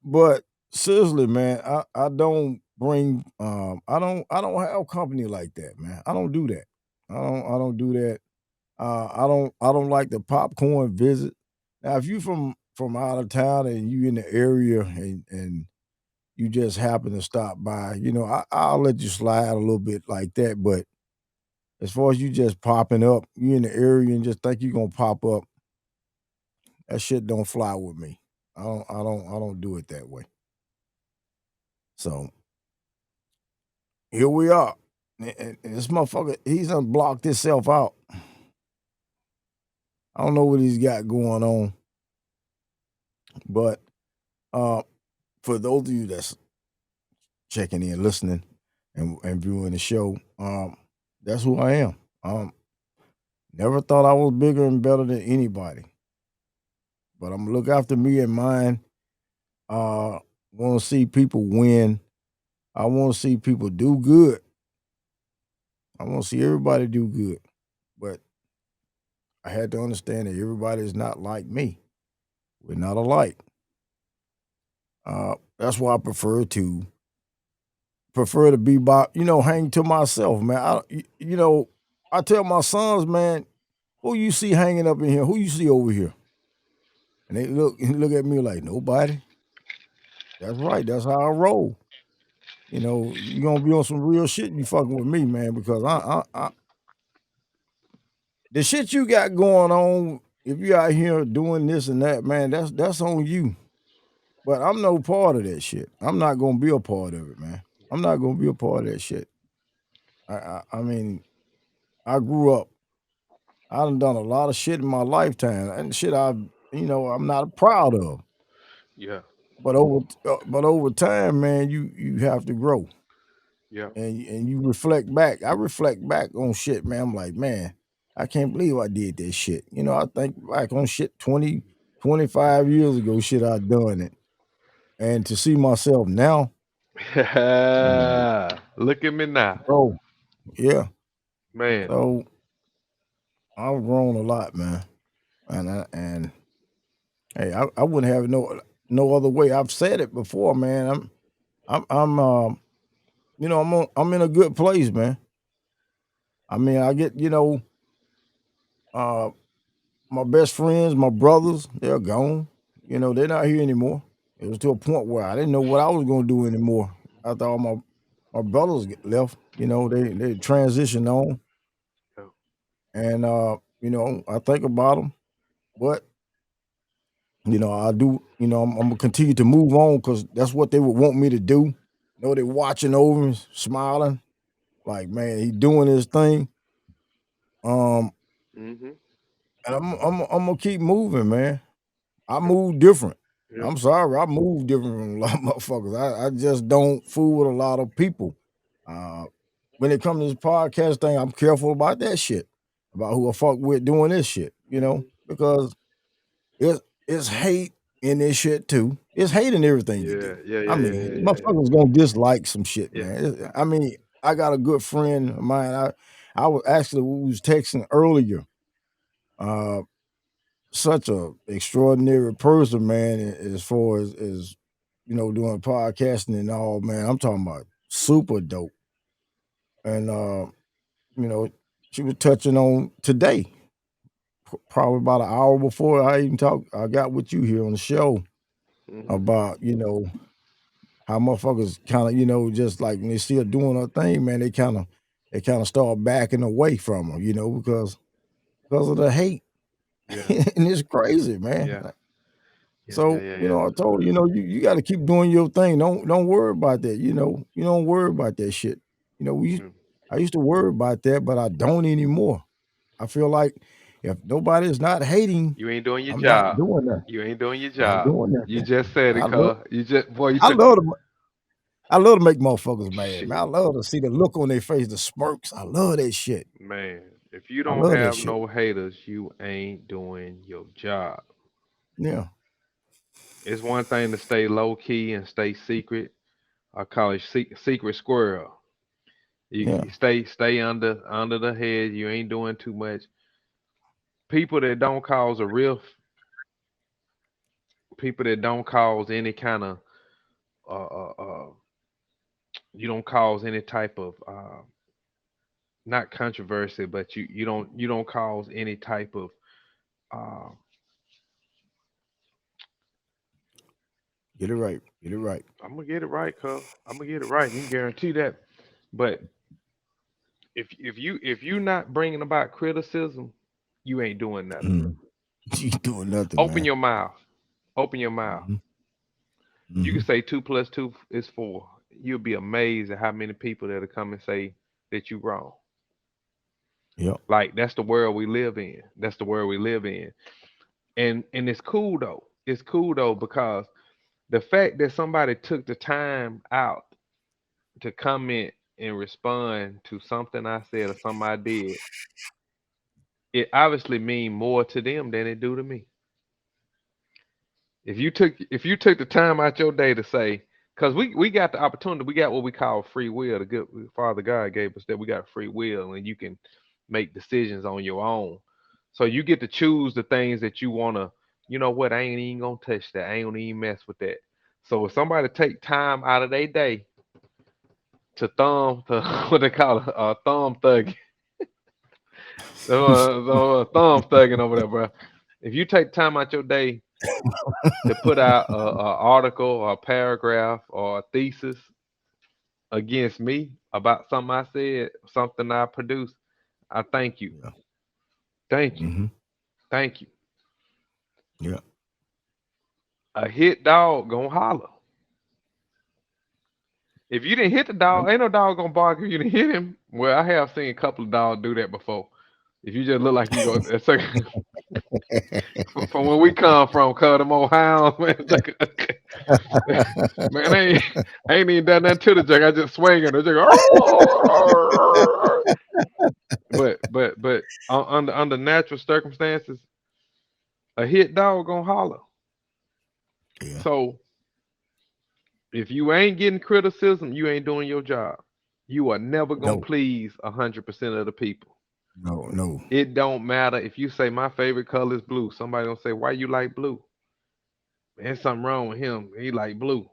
but seriously, man, I don't bring I don't have company like that, man. I don't do that. I don't do that. I don't like the popcorn visit. Now, if you from out of town and you in the area and you just happen to stop by, I'll let you slide a little bit like that. But as far as you just popping up, you in the area and just think you gonna pop up, that shit don't fly with me. I don't do it that way. So here we are. And this motherfucker, he's unblocked himself out. I don't know what he's got going on, but uh, for those of you that's checking in, listening, and viewing the show, that's who I am. Never thought I was bigger and better than anybody, but I'm gonna look after me and mine. Uh, Want to see people win. I want to see people do good. I want to see everybody do good, but I had to understand that everybody is not like me. We're not alike. That's why I prefer to be by hang to myself, man. I tell my sons, man, who you see hanging up in here? Who you see over here? And they look at me like nobody. That's right. That's how I roll. You gonna be on some real shit. You fucking with me, man, because the shit you got going on. If you out here doing this and that, man, that's on you. But I'm no part of that shit. I'm not gonna be a part of it, man. I'm not gonna be a part of that shit. I mean, I grew up. I done a lot of shit in my lifetime, and shit I'm not proud of. Yeah. But over time, man, you have to grow Yeah. and you reflect back. I reflect back on shit, man. I'm like, man, I can't believe I did that shit. I think back on shit 20, 25 years ago, shit I done it, and to see myself now, I'm like, Look at me now, bro, yeah. man. So I've grown a lot, man, and hey, I wouldn't have it no other way. I've said it before, man. I'm I'm in a good place, man. I mean, I get uh, my best friends, my brothers, they're gone. They're not here anymore. It was to a point where I didn't know what I was gonna do anymore. After all my brothers left, they transitioned on, Yeah. and I think about them, but I do. I'm gonna continue to move on because that's what they would want me to do. They're watching over me, smiling, like, man, he doing his thing. Um, Mm-hmm. and I'm gonna keep moving, man. I move different. Yeah. I'm sorry, I move different from a lot of motherfuckers. I just don't fool with a lot of people. Uh, when it comes to this podcast thing, I'm careful about that shit, about who I fuck with doing this shit, Mm-hmm. because it's it's hate in this shit too. It's hate in everything you Yeah. do. Yeah. I Yeah. Yeah. mean, Yeah. Yeah. motherfuckers gonna dislike some shit, Yeah. man. I mean, I got a good friend of mine. I was actually we was texting earlier. Uh, Such a extraordinary person, man. As far as doing podcasting and all, man. I'm talking about super dope. And you know, she was touching on today, probably about an hour before I got with you here on the show Mm-hmm. about how motherfuckers kind of just like when they see her doing her thing, man. They kind of start backing away from her, because of the hate, Yeah. and it's crazy, man. Yeah. Yeah. Yeah. So, Yeah. Yeah. I told her, you got to keep doing your thing. Don't worry about that. You don't worry about that shit. Mm. I used to worry about that, but I don't anymore. I feel like if nobody is not hating, You ain't doing your I'm not job. doing that. You ain't doing your Not job. doing You nothing. just said it, I love cuz. You just boy. You I took love to I love to make motherfuckers mad, man. I shit, love to see the look on their face, the smirks. I love that shit. man. If you I don't love that have shit. no haters, you ain't doing your job. Yeah. It's one thing to stay low key and stay secret. I call it secret squirrel. Yeah. You stay under the head. You ain't doing too much. People that don't cause a rift, people that don't cause any kind of uh, uh, uh, you don't cause any type of not controversy, but you don't cause any type of uh, Get it right. Get it right. I'm gonna get it right, cuz I'm gonna get it right. You can guarantee that. But if you not bringing about criticism, you ain't doing nothing. Mm. You doing nothing, Open man. your mouth. Open your mouth. Hmm. You can Hmm. say 2 plus 2 is 4. You'll be amazed at how many people that'll come and say that you wrong. Yep. Like that's the world we live in. That's the world we live in. And it's cool though. It's cool though because the fact that somebody took the time out to comment and respond to something I said or something I did, it obviously mean more to them than it do to me. If you took the time out your day to say, because we got the opportunity, we got what we call free will. The good Father God gave us that we got free will, and you can make decisions on your own. So you get to choose the things that you wanna. You know what? I ain't even gonna touch that. I ain't gonna even mess with that. So if somebody take time out of their day to what they call it, thumb thug, thumb thugging over there, bro. If you take time out your day to put out a article or a paragraph or a thesis against me about something I said, something I produced, I thank you. Yeah. Thank you. Hmm. Thank you. Yeah. A hit dog gonna holler. If you didn't hit the I- dog, ain't no dog gonna bark if you didn't hit him. Well, I have seen a couple of dogs do that before. If you just look like you go, it's like, from where we come from, cuz them old hounds, man. It's like, man, I ain't even done nothing to the jug. I just swing it. The jug, but under natural circumstances, a hit dog gonna holler. yeah. So if you ain't getting criticism, you ain't doing your job. You are never gonna No. please 100% of the people. No. No. It don't matter if you say my favorite color is blue. Somebody gonna say why you like blue. There's something wrong with him. He like blue.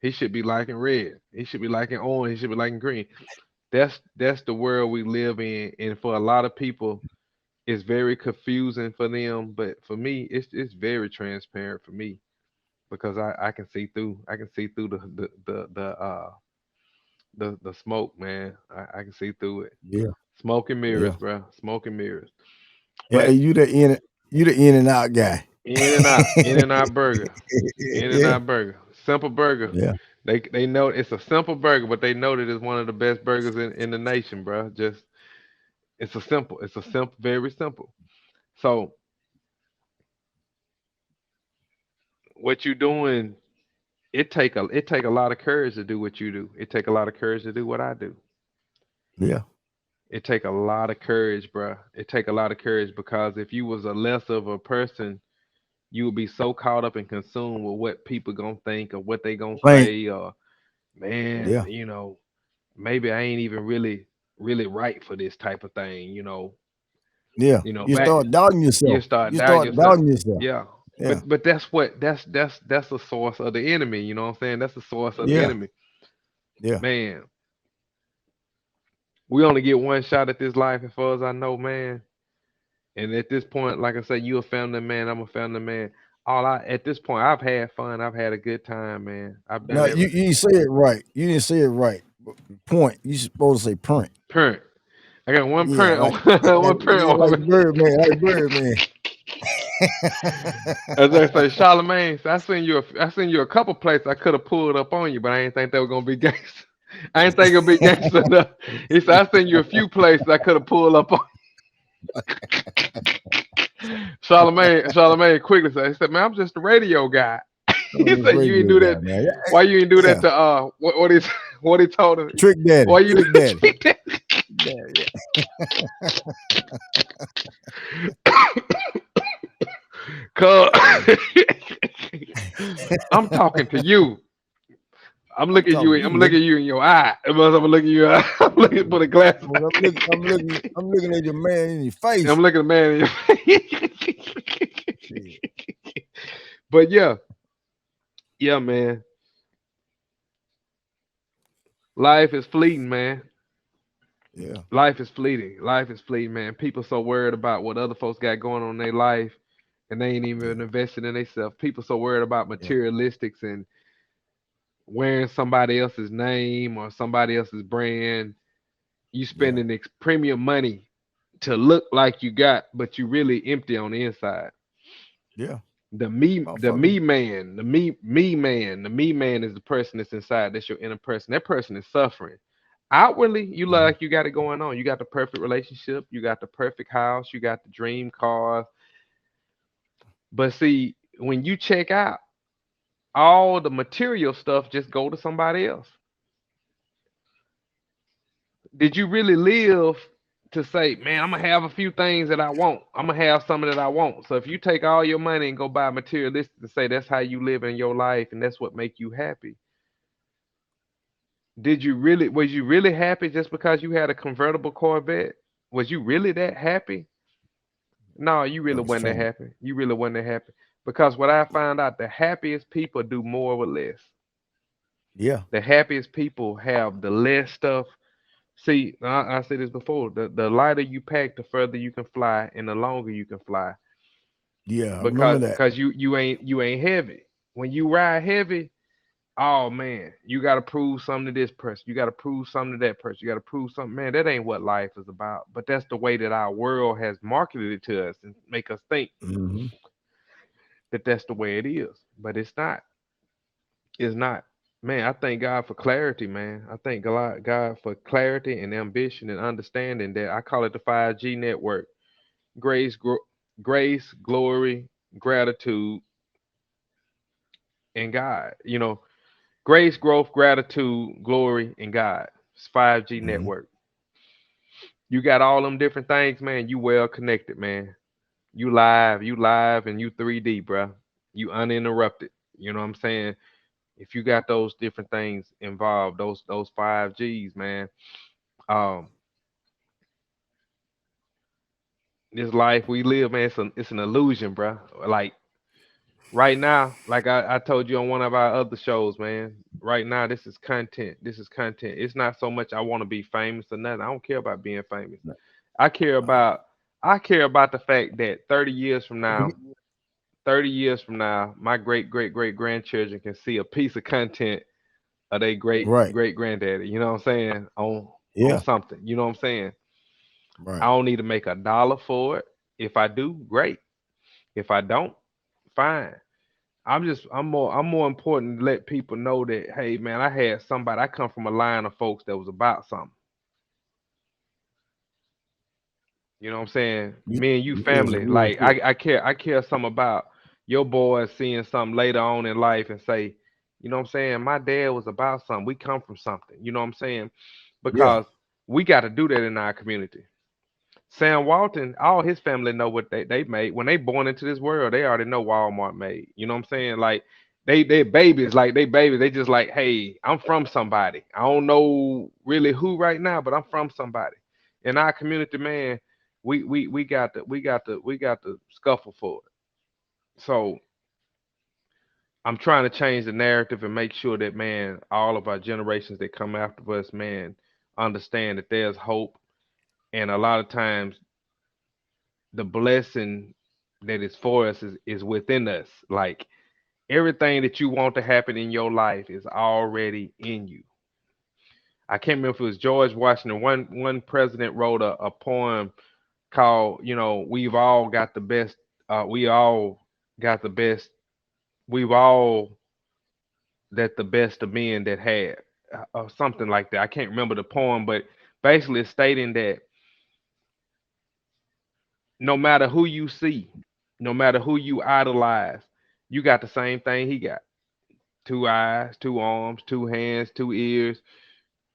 He should be liking red. He should be liking orange. He should be liking green. That's the world we live in, and for a lot of people, it's very confusing for them. But for me, it's very transparent for me because I can see through. I can see through the smoke, man. I can see through it. Yeah, Smoke and yeah. mirrors, bro. Smoke and mirrors. Yeah, But you the in and out guy. In and out burger, In and Yeah, out burger, simple burger. yeah, They know it's a simple burger, but they know that it's one of the best burgers in the nation, bro. Just it's a simple, very simple. So what you doing? It take a lot of courage to do what you do. It take a lot of courage to do what I do. yeah. It take a lot of courage, bro. It take a lot of courage because if you was a less of a person, you would be so caught up and consumed with what people gonna think or what they gonna Plain, say or man, yeah, maybe I ain't even really right for this type of thing, yeah. You back start doubting you yourself. start You doubting start yourself. doubting yourself. Yeah. Yeah, But that's the source of the enemy, you know what I'm saying? That's the source of the yeah, enemy. yeah. Man, we only get one shot at this life as far as I know, man. And at this point, like I said, you a family man, I'm a family man. All I At this point, I've had fun. I've had a good time, man. I've No, done you everything. didn't say it right. You didn't say it right. Point. You supposed to say print. Parent. I got one Yeah, parent like one yeah, like parent. Birdman, like Birdman. As I say, Charlemagne, so I seen you a couple places I could have pulled up on you, but I ain't think they were gonna be gangster. I ain't think it'd be gangster enough. He said I seen you a few places I could have pulled up on Charlemagne quickly said, he said, man, I'm just a radio guy. I'm He this said you ain't radio do guy, that. man. Why you ain't do Yeah, that to what he what he told him? Trick Daddy, Why you Trick Daddy. did that? Yeah, Cuz yeah. I'm talking to you. I'm talking to you, I'm nigga. looking you in your eye. I'm looking you. I'm looking for the glasses. I'm looking at your man in your face. I'm looking at the man. Shit. But yeah, yeah, man. Life is fleeting, man. Yeah, Life is fleeting. Life is fleeting, man. People so worried about what other folks got going on in their life, and they ain't yeah, even invested in themselves. People so worried about yeah, materialistics and wearing somebody else's name or somebody else's brand. You yeah, spending premium money to look like you got, but you really empty on the inside. yeah. The Motherfucker. me man, the me man is the person that's inside. That's your inner person. That person is suffering. Outwardly, you look Mhm. like you got it going on. You got the perfect relationship. You got the perfect house. You got the dream cars. But see, when you check out, all the material stuff just go to somebody else. Did you really live to say, man, I'm gonna have a few things that I want. I'm gonna have some that I want. So if you take all your money and go buy materialistic to say that's how you live in your life and that's what make you happy, was you really happy just because you had a convertible Corvette? Was you really that happy? No, you That really was wasn't that fun. happy. You really wasn't that happy. Because what I found out, the happiest people do more with less. Yeah, The happiest people have the less stuff. See, I said this before. The lighter you pack, the further you can fly, and the longer you can fly. yeah. I remember Because that. because you ain't heavy. When you ride heavy, oh man, you got to prove something to this person. You got to prove something to that person. You got to prove something. Man, that ain't what life is about. But that's the way that our world has marketed it to us and make us think Hmm. that that's the way it is. But it's not. It's not. Man, I thank God for clarity, man. I thank God for clarity and ambition and understanding that I call it the 5G network. Grace, grace, glory, gratitude, and God. Grace, growth, gratitude, glory, and God. It's 5G Hmm. network. You got all them different things, man. You well connected, man. You live, and you 3D, bro. You uninterrupted. You know what I'm saying? If you got those different things involved, those 5Gs, man. Um, this life we live, man, it's an illusion, bro. Like Right now, like I told you on one of our other shows, man. Right now, this is content. This is content. It's not so much I want to be famous or nothing. I don't care about being famous. No, I care uh, about I care about the fact that 30 years from now, we- 30 years from now, my great great great grandchildren can see a piece of content of their great right. great granddaddy. You know what I'm saying? On Yeah. something. You know what I'm saying? I Right. don't need to make a dollar for it. If I do, great. If I don't, fine. I'm more important to let people know that, hey man, I had somebody. I come from a line of folks that was about something. You know what I'm saying? You, Me and you yeah, it's family. real Like shit. I care something about your boys seeing something later on in life and say, you know what I'm saying? My dad was about something. We come from something. You know what I'm saying? Yeah. Because we got to do that in our community. Sam Walton, all his family know what they made. When they born into this world, they already know Walmart made. You know what I'm saying? Like they babies, like they babies, they just like, hey, I'm from somebody. I don't know really who right now, but I'm from somebody. In our community, man, we got to scuffle for it. So I'm trying to change the narrative and make sure that, man, all of our generations that come after us, man, understand that there's hope. And a lot of times the blessing that is for us is within us. Like everything that you want to happen in your life is already in you. I can't remember if it was George Washington. One president wrote a poem called, we've all got the best. We all got the best. We've all that the best of men that had, or something like that. I can't remember the poem, but basically it's stating that no matter who you see, no matter who you idolize, you got the same thing he got: two eyes, two arms, two hands, two ears,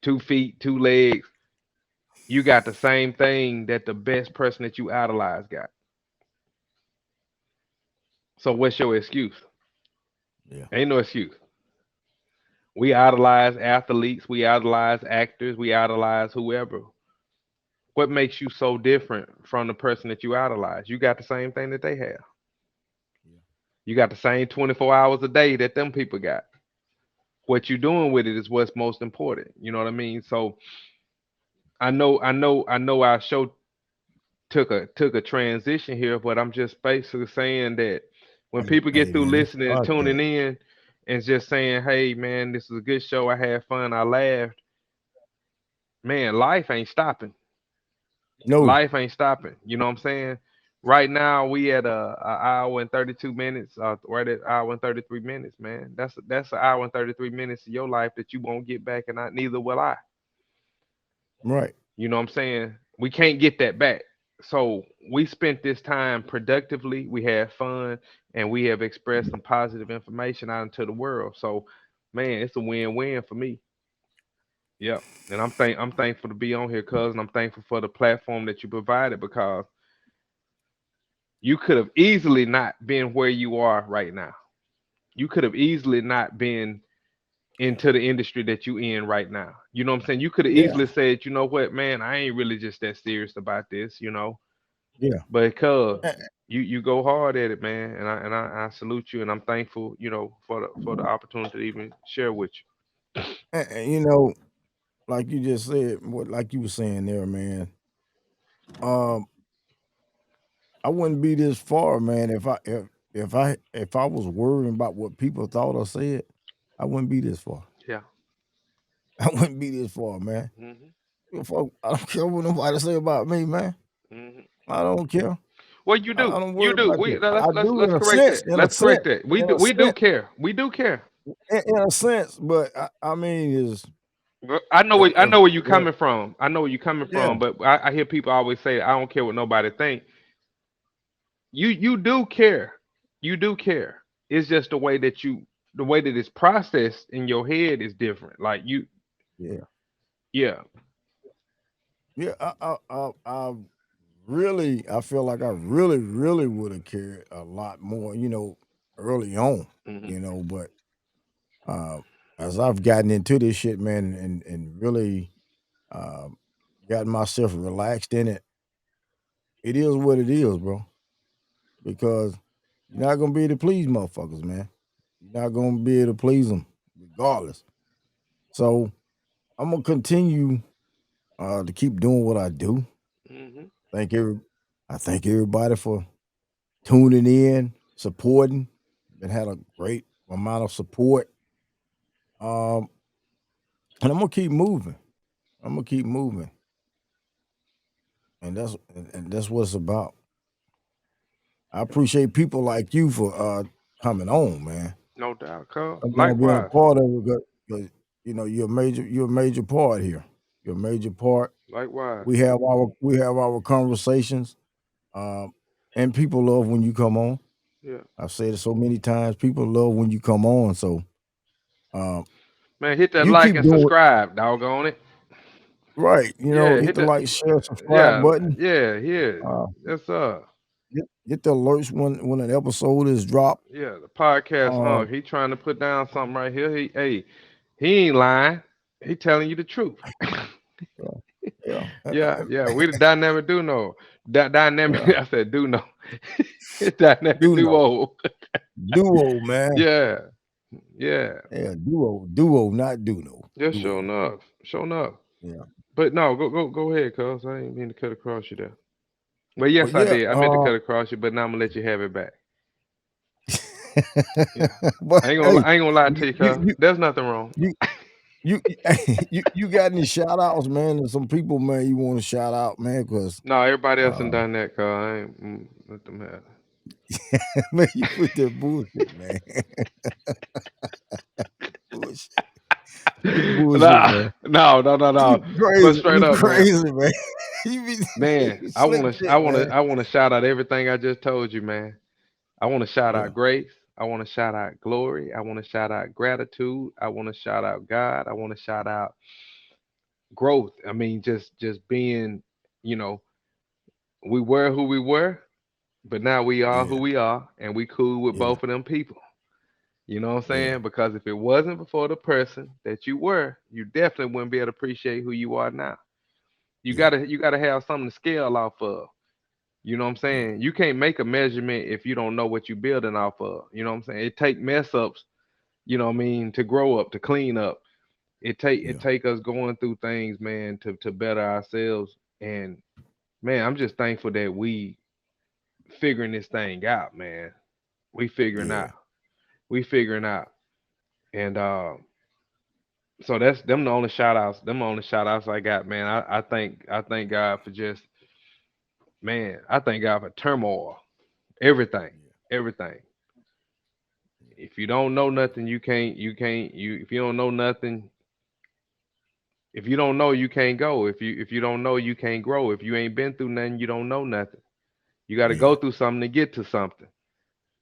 2 feet, 2 legs. You got the same thing that the best person that you idolize got. So what's your excuse? Yeah. Ain't no excuse. We idolize athletes, we idolize actors, we idolize whoever. What makes you so different from the person that you idolize? You got the same thing that they have. Yeah. You got the same 24 hours a day that them people got. What you doing with it is what's most important. You know what I mean? So I know our show took a transition here, but I'm just basically saying that when Hey, people get hey, through man, this listening and tuning podcast. in and just saying, hey man, this is a good show, I had fun, I laughed, man, life ain't stopping. No. Life ain't stopping. You know what I'm saying? Right now we at a hour and 32 minutes, right at hour and 33 minutes, man. That's an hour and 33 minutes of your life that you won't get back, and neither will I. Right. You know what I'm saying? We can't get that back. So we spent this time productively. We had fun, and we have expressed some positive information out into the world. So, man, it's a win-win for me. Yep. And I'm thankful to be on here, cousin. I'm thankful for the platform that you provided, because you could have easily not been where you are right now. You could have easily not been into the industry that you in right now. You know what I'm saying? You could have Yeah. easily said, you know what, man, I ain't really just that serious about this. Yeah. Because And, you go hard at it, man, and I salute you, and I'm thankful, for the opportunity to even share with and, like you just said, what like you were saying there, man. Um, I wouldn't be this far, man, if I was worrying about what people thought or said. I wouldn't be this far. you. Yeah. I wouldn't be this far, man. Hmm. I don't care what nobody say about me, man. Hmm. I don't care. Well, you I do, don't you worry do. about that. Let's I let's do let's in a correct sense, that. Let's correct that. We in do a we do sense, care. We do care. in a sense. But I mean, is Well, I know if, where I know where you if coming from. I know where you coming yeah, from, but I hear people always say, I don't care what nobody think. You do care. You do care. It's just the way that it's processed in your head is different. Like you, yeah, yeah. yeah, I really, I feel like I really, really would have cared a lot more, early on, Hmm. but uh, as I've gotten into this shit, man, and really um, gotten myself relaxed in it, it is what it is, bro. Because You're not gonna be able to please motherfuckers, man. You're not gonna be able to please them regardless. So I'm gonna continue to keep doing what I do. Hmm. Thank every I thank everybody for tuning in, supporting. Been had a great amount of support. Um, and I'm gonna keep moving. I'm gonna keep moving. And that's what it's about. I appreciate people like you for coming on, man. No doubt, cuz. I'm gonna be a Likewise. part of it because you're a major part here. You're a major part. Likewise. We have our conversations. Um, and people love when you come on. Yeah. I've said it so many times. People love when you come on. So um, Man, hit that you like keep and doing subscribe, doggone it. right. Yeah, Hit hit the that. like, share, subscribe Yeah, button. yeah, yeah. Uh, That's get the alerts when an episode is dropped. yeah, the podcast Uh, hunk. He trying to put down something right here. He ain't lying. He telling you the truth. yeah, yeah, Yeah, yeah. We the dynamic duo. That dynamic. yeah. I said duo. Dynamic Do know duo. duo, man. Yeah, yeah. Yeah, duo, not Duno. Just sure Duo. enough. Sure enough. Yeah. But no, go ahead, cuz. I ain't mean to cut across you there. Well, yes, But I yeah, did. I meant to cut across you, but now I'm gonna let you have it back. Yeah. but hey, I ain't gonna lie you to you, you cuz. you There's nothing wrong. you you, you got any shout outs, man? And some people, man, you want to shout out, man, because No, everybody else done uh, done that, cuz. I ain't let them have it. man, you with that bullshit, man. Bullshit. You bullshit, Nah, man. no. You But crazy. straight You up, man. crazy, man. You be Man, you slick shit, man. I wanna shout out everything I just told you, man. I wanna shout Yeah, out grace. I wanna shout out glory. I wanna shout out gratitude. I wanna shout out God. I wanna shout out growth. I mean, just being, you know, we were who we were, but now we are who yeah, we are, and we cool with yeah, both of them people. You know what I'm yeah, saying? Because if it wasn't for the person that you were, you definitely wouldn't be able to appreciate who you are now. yeah, You gotta have something to scale off of. You know what I'm yeah, saying? You can't make a measurement if you don't know what you're building off of. You know what I'm saying? It take mess ups, you know what I mean, to grow up, to clean up. yeah, It take us going through things, man, to better ourselves. And man, I'm just thankful that we figuring this thing out, man. We figuring yeah, out. We figuring out. And so that's them the only shout outs. Them the only shout outs I got, man. I thank God for just man, I thank God for turmoil. Everything. yeah, Everything. If you don't know nothing, you can't you if you don't know nothing, if you don't know, you can't go. If you don't know, you can't grow. If you ain't been through nothing, you don't know nothing. You got to yeah, go through something to get to something.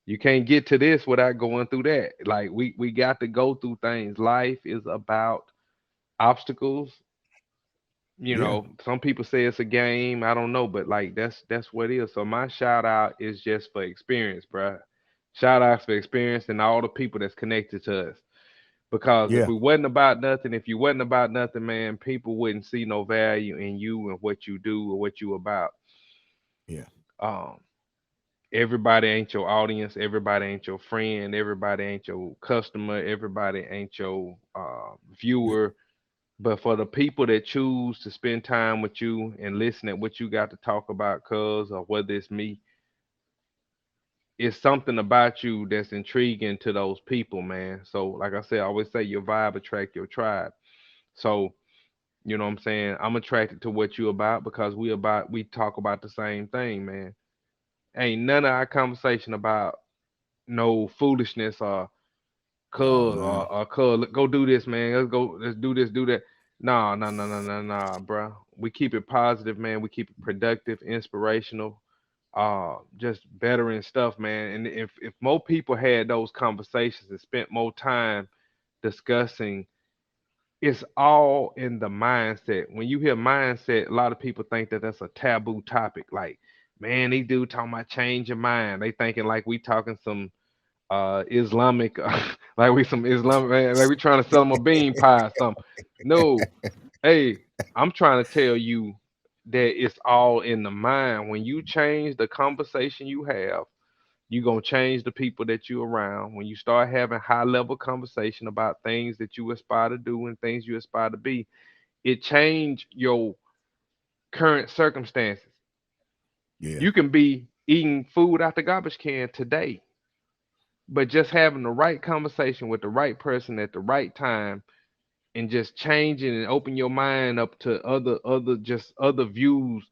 You can't get to this without going through that. Like we got to go through things. Life is about obstacles. You yeah, know, some people say it's a game. I don't know, but like that's what it is. So my shout out is just for experience, bruh. Shout outs for experience and all the people that's connected to us. Because if yeah, we wasn't about nothing, if you wasn't about nothing, man, people wouldn't see no value in you and what you do or what you about. yeah, Um, everybody ain't your audience, everybody ain't your friend, everybody ain't your customer, everybody ain't your yeah, viewer. But for the people that choose to spend time with you and listen at what you got to talk about, cuz, or whether it's me, it's something about you that's intriguing to those people, man. So, like I said, I always say your vibe attract your tribe. So, you know what I'm saying? I'm attracted to what you about because we talk about the same thing, man. Ain't none of our conversation about no foolishness or nah, cuz man. or cuz go do this, man. Let's do this, do that. Nah, nah, bro. We keep it positive, man. We keep it productive, inspirational, just bettering stuff, man. And if more people had those conversations and spent more time discussing, it's all in the mindset. When you hear mindset, a lot of people think that that's a taboo topic. Like, man, these dudes talking about change your mind. They thinking like we talking some Islamic, like we some Islamic, man, like we trying to sell them a bean pie or something. No, hey, I'm trying to tell you that it's all in the mind. When you change the conversation you have you're gonna change the people that you around. When you start having high level conversation about things that you aspire to do and things you aspire to be, it change your current circumstances. Yeah. You can be eating food out the garbage can today, but just having the right conversation with the right person at the right time and just changing and open your mind up to other views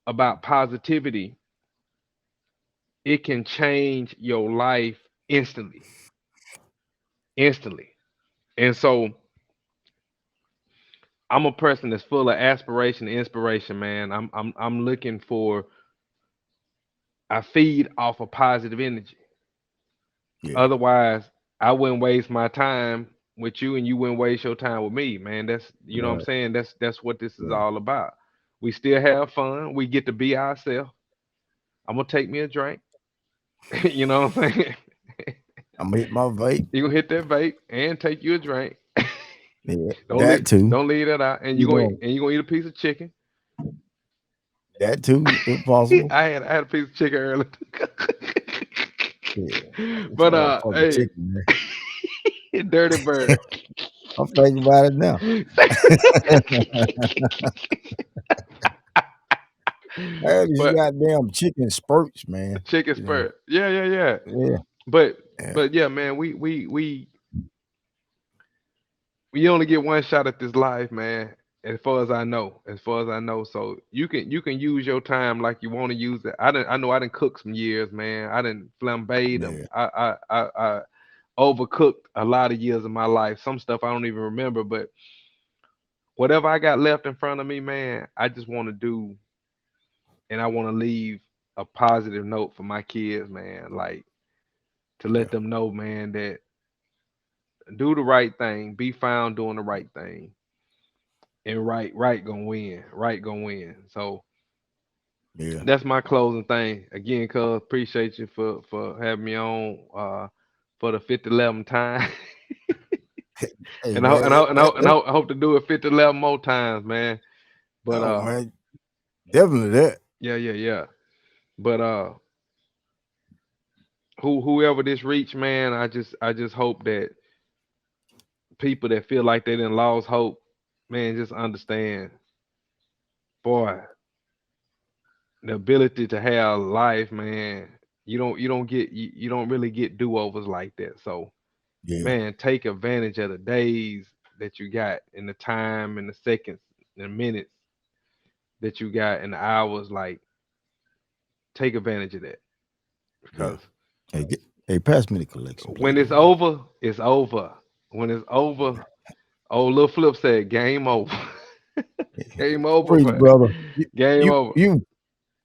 about positivity, it can change your life instantly. Instantly. And so I'm a person that's full of aspiration and inspiration, man. I'm looking for, I feed off of positive energy. Yeah. Otherwise, I wouldn't waste my time with you and you wouldn't waste your time with me, man. That's, you know what I'm Right. saying? That's what this is Right. all about. We still have fun. We get to be ourselves. I'm gonna take me a drink. You know what I'm saying? I'm gonna hit my vape. You gonna hit that vape and take you a drink. Yeah. Don't That leave too. don't leave that out. And You know, you gonna eat a piece of chicken. that too, if possible. I had a piece of chicken earlier. Yeah. This But motherfucking hey, chicken, man. dirty bird. I'm thinking about it now. I had these But goddamn chicken spurts, man. chicken You know. spur. Yeah, yeah, yeah. Yeah. But Yeah. but yeah, man, we only get one shot at this life, man. As far as I know, so you can use your time like you want to use it. I know I didn't cook some years, man. I didn't flambe them. Yeah. I overcooked a lot of years of my life. Some stuff I don't even remember, but whatever I got left in front of me, man, I just want to do, and I want to leave a positive note for my kids, man. Like, to let Yeah. them know, man, that do the right thing, be found doing the right thing, and right gonna win, right gonna win. So Yeah. that's my closing thing. Again, cuz appreciate you for having me on for the 5011 time. Hey And I man, I hope to do it 5011 more times, man. But oh man, definitely that. yeah, yeah, yeah. But whoever this reach, man, I just hope that people that feel like they didn't lost hope, man, just understand, boy, the ability to have life, man. You don't really get do overs like that. So, Yeah. man, take advantage of the days that you got, and the time, and the seconds, and the minutes that you got, and the hours. Like, take advantage of that, Yeah. because Hey, pass me the collection when plate it's over there. over, it's over. When it's over, old Lil Flip said, "Game over." Game over, Preach, man. brother. Game You over. you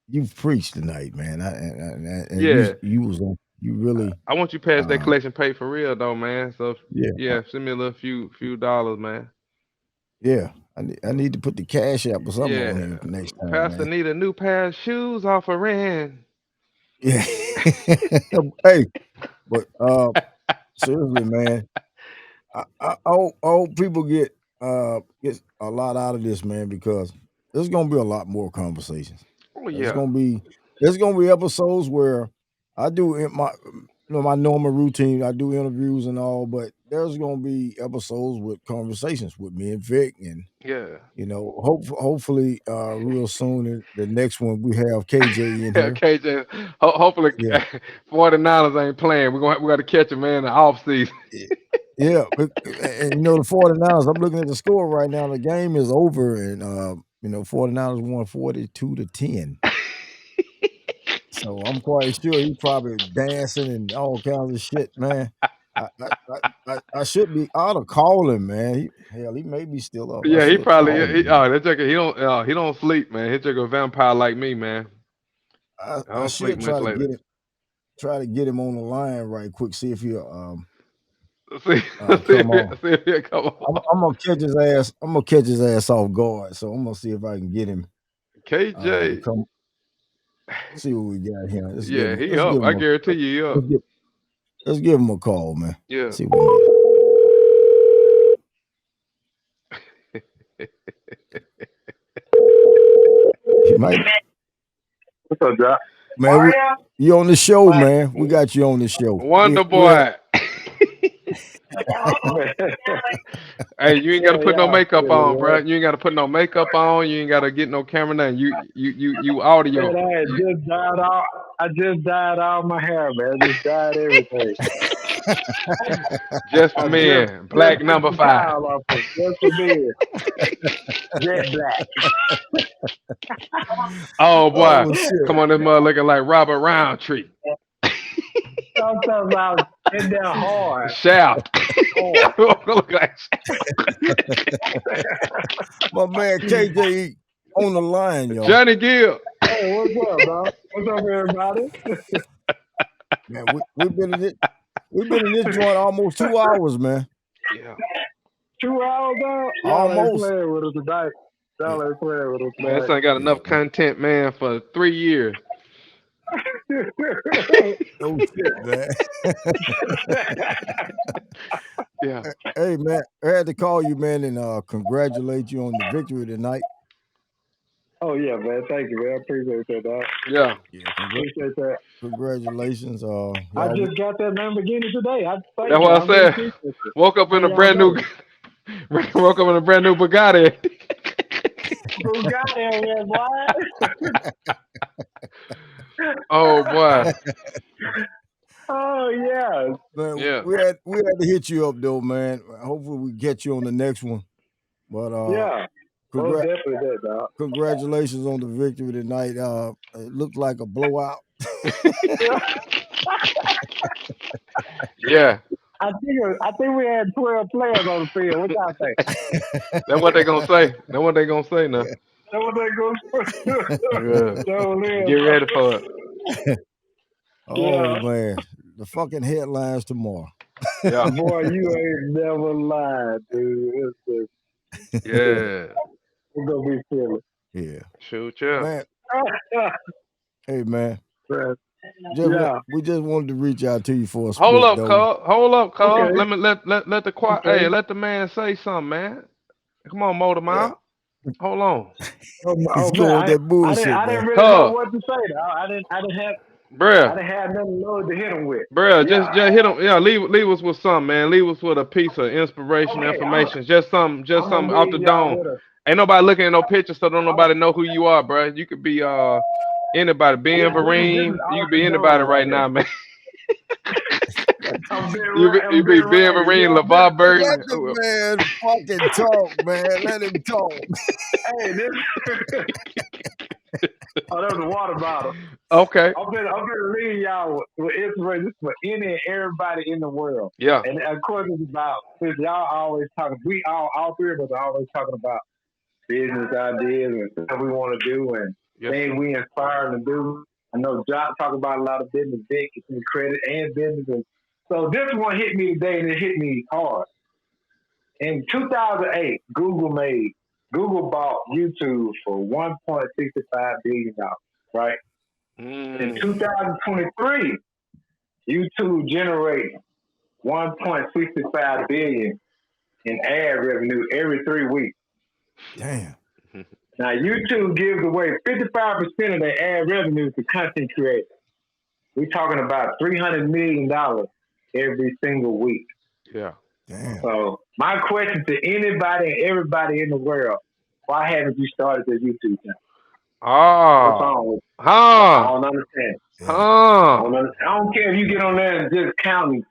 you've preached tonight, man. And Yeah, you was on. You really, I want you to pass that uh, collection pay for real though, man. So yeah, yeah, send me a little few dollars, man. yeah. I need to put the cash app or something on Yeah, here next time, Pastor man. need a new pair of shoes off a rent. Yeah. Hey, but seriously, man. I hope people get a lot out of this, man, because there's gonna be a lot more conversations. Oh There's yeah, gonna be there's gonna be episodes where I do my my normal routine. I do interviews and all, but there's gonna be episodes with conversations with me and Vic, and yeah. hopefully real soon the next one we have KJ in here. KJ, hopefully Yeah, 49ers ain't playing. We got to catch him, man, in the off season. yeah, yeah. And the 49ers. I'm looking at the score right now. The game is over, and 49ers won 42-10. So I'm quite sure he's probably dancing and all kinds of shit, man. I should be. I ought to call him, man. Hell, he may be still up. I Yeah, he should have probably. called him, man. That joker, he don't sleep, man. He took a vampire like me, man. I I don't sleep should much later. try to get him on the line right quick. See if he'll See, come on. see if he come on. I'm gonna catch his ass. I'm gonna catch his ass off guard. So I'm gonna see if I can get him to KJ, come. See what we got here. yeah, he Let's up. give I him guarantee you, he up. let's give let's give him a call, man. Yeah. See what we can get. He might. What's up, Jock? Man, you on the show, But man. We got you on the show. Wonder We Boy. Hey, you ain't gotta put no makeup on, bro. You ain't gotta put no makeup on. You ain't gotta get no camera down. You audio. I just dyed all. I just dyed all my hair, man. I just dyed everything. Just for I men. Black just number the 5. towel off it. Just for men. Jet black. Oh boy. oh shit. Come on, this mother looking like Robert Roundtree. I'm talking about in there hard. Shaft. Look like My man KJ on the line, y'all. Johnny Gill. Hey, what's up, dog? What's up, everybody? Man, we've been in this joint almost 2 hours, man. Yeah. 2 hours, dog? Y'all ain't playing with us tonight. Y'all ain't playing with us tonight. Man, this ain't got enough content, man, for 3 years. Oh shit, man. Yeah. Hey man, I had to call you, man, and congratulate you on the victory tonight. Oh yeah, man. Thank you, man. I appreciate that, dog. Yeah. Appreciate that. Congratulations. I just got that Lamborghini today. That's what I said. Woke up in a brand new Bugatti. Bugatti, man, boy. Oh boy. Oh yeah. Man, Yeah. we had to hit you up though, man. Hopefully we get you on the next one. But yeah. Definitely that, dog. Congratulations on the victory tonight. It looked like a blowout. Yeah. I think we had 12 players on the field. What y'all think? That's what they gonna say. That's what they gonna say now. That's what they gonna say. Yeah. Get ready for it. Oh man, the fucking headlines tomorrow. Yeah. Boy, you ain't never lied, dude. Yeah. We're gonna be silly. Yeah. Shoot, yeah. Man. Hey man. Man. We just wanted to reach out to you for a split. Hold up, Cole. Okay. Let me let the quiet. Hey, let the man say something, man. Come on, motor mouth. Hold on. He's going that bullshit. I didn't really know what to say. I didn't have. Bruh. I didn't have nothing low to hit him with. Bruh, just hit him. Yeah, leave us with something, man. Leave us with a piece of inspiration, information. Just something off the dome. Ain't nobody looking at no pictures, so don't nobody know who you are, bruh. You could be anybody. Ben Vereen. You could be anybody right now, man. You be Ben Vereen, LeVar Burton. Let the man fucking talk, man. Let him talk. Hey, this. Oh, that was a water bottle. Okay. I'm gonna leave y'all with inspiration for any and everybody in the world. Yeah. And of course, it's about, since y'all always talking, we all three of us are always talking about business ideas and stuff we want to do and things we inspire to do. I know Jock talk about a lot of business, big credit and business. And so this one hit me today, and it hit me hard. In 2008, Google bought YouTube for $1.65 billion, right? In 2023, YouTube generates $1.65 billion in ad revenue every 3 weeks. Damn. Now, YouTube gives away 55% of their ad revenue to content creators. We're talking about $300 million every single week. Yeah. Damn. So my question to anybody and everybody in the world, why haven't you started this YouTube channel? Oh. I don't understand. I don't care if you get on there and just counting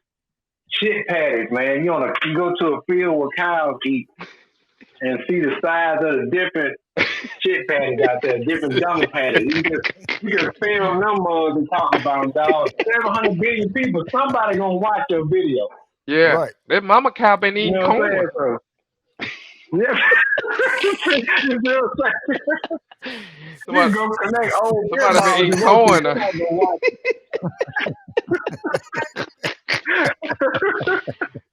shit paddocks, man. You go to a field where cows eat and see the size of the different shit paddocks out there, different dummy paddocks. You can film them mugs and talk about them, dog. 700 billion people, somebody gonna watch your video. Yeah. Right. That mama cow been eating corn. Yeah. Somebody go connect old been eating corn.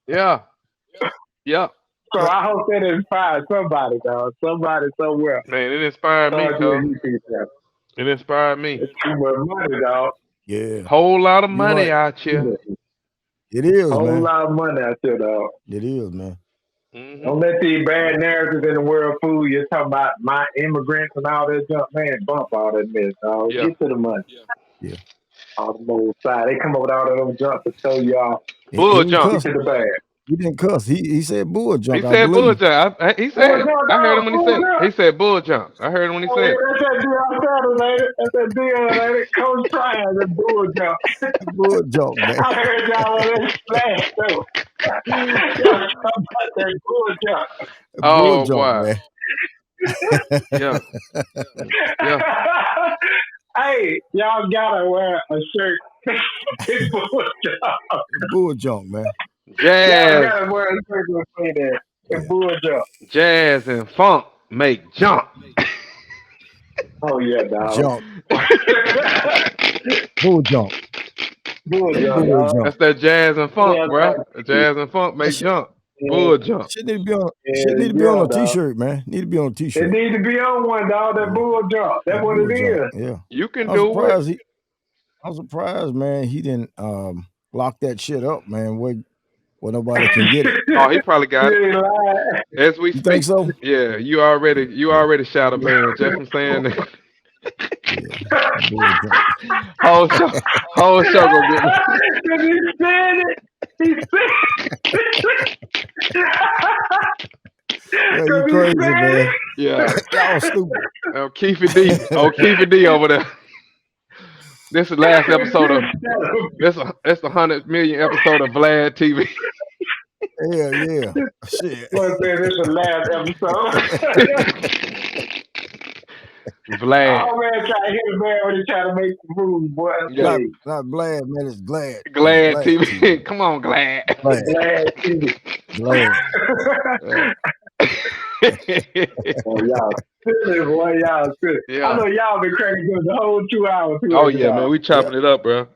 Yeah. Yeah. So I hope that inspires somebody, dog. Somebody somewhere. Man, it inspired me, cuz. It inspired me. It's too much money, dog. Yeah. Whole lot of money out here. It is, man. Whole lot of money out here, dog. It is, man. Mm-hmm. Don't let these bad narratives in the world fool you. Talking about my immigrants and all that junk, man. Bump all that mess, dog. Yeah. Get to the money. Yeah. Automotive side. They come up with all of them junk to show y'all He Bull didn't jump. cuss. to the bag. He didn't cuss. He said bull He junk, I said bull believe. jump. He Bull said. jump, I heard dog. him when he Bull said it. jump. He said bull jump. I heard him when he Oh, said it. yeah, that's that Deion Sanders, ain't it? That's that Deion, ain't it? Coach Prime, that bull jump. Bull junk, man. I heard y'all on that splash, though. Y'all talking about that bull jump. Bull Oh junk, boy. man. Yeah. Yeah. Hey, y'all gotta wear a shirt. It's bull jump. Bull junk, man. Y'all Jazz, gotta wear a shirt to say that. It's Yeah. bull jump. jazz and funk make jump. Oh, yeah, dog. Junk. Bull junk. Bull That jump, bull dog. junk. That's that jazz and funk, Yeah, bruh. dog. Jazz and funk That make shit, jump. Yeah, Bull jump. shit need to be on. Shit yeah, need to be on yeah, a dog. t-shirt, man. Need to be on a It t-shirt. need to be on one, dog. That Yeah. bull jump. That's That what bull it junk. is. Yeah. You can I'm do it. surprised I'm surprised, man. He didn't lock that shit up, man. Where nobody can get it. Oh, he probably got it You ain't lying. as we You think speak. so? Yeah, you already shot a man. Just from saying that. Yeah. Bull junk. whole show, whole show gonna get me. Cause he said it. He said Yeah, Cause you he crazy, said man. Yeah, Y'all stupid. Keefe D. Oh, Keefe D over there. This is the last episode of it's the 100 million episode of Vlad TV. Hell yeah. Shit. Boy said this is the last episode. Vlad, Oh man, try to hit a man when he try to make the move, boy. I yeah, Not say, glad, man. It's glad. Yeah, Glad glad TV. TV. Come on, Glad. Glad. glad TV. Glad. Yeah. Oh, y'all silly, boy. Y'all silly. I Yeah. know y'all been cracking good the whole 2 hours too Oh at the yeah, man, dog. we Yeah. chopping it up, bro.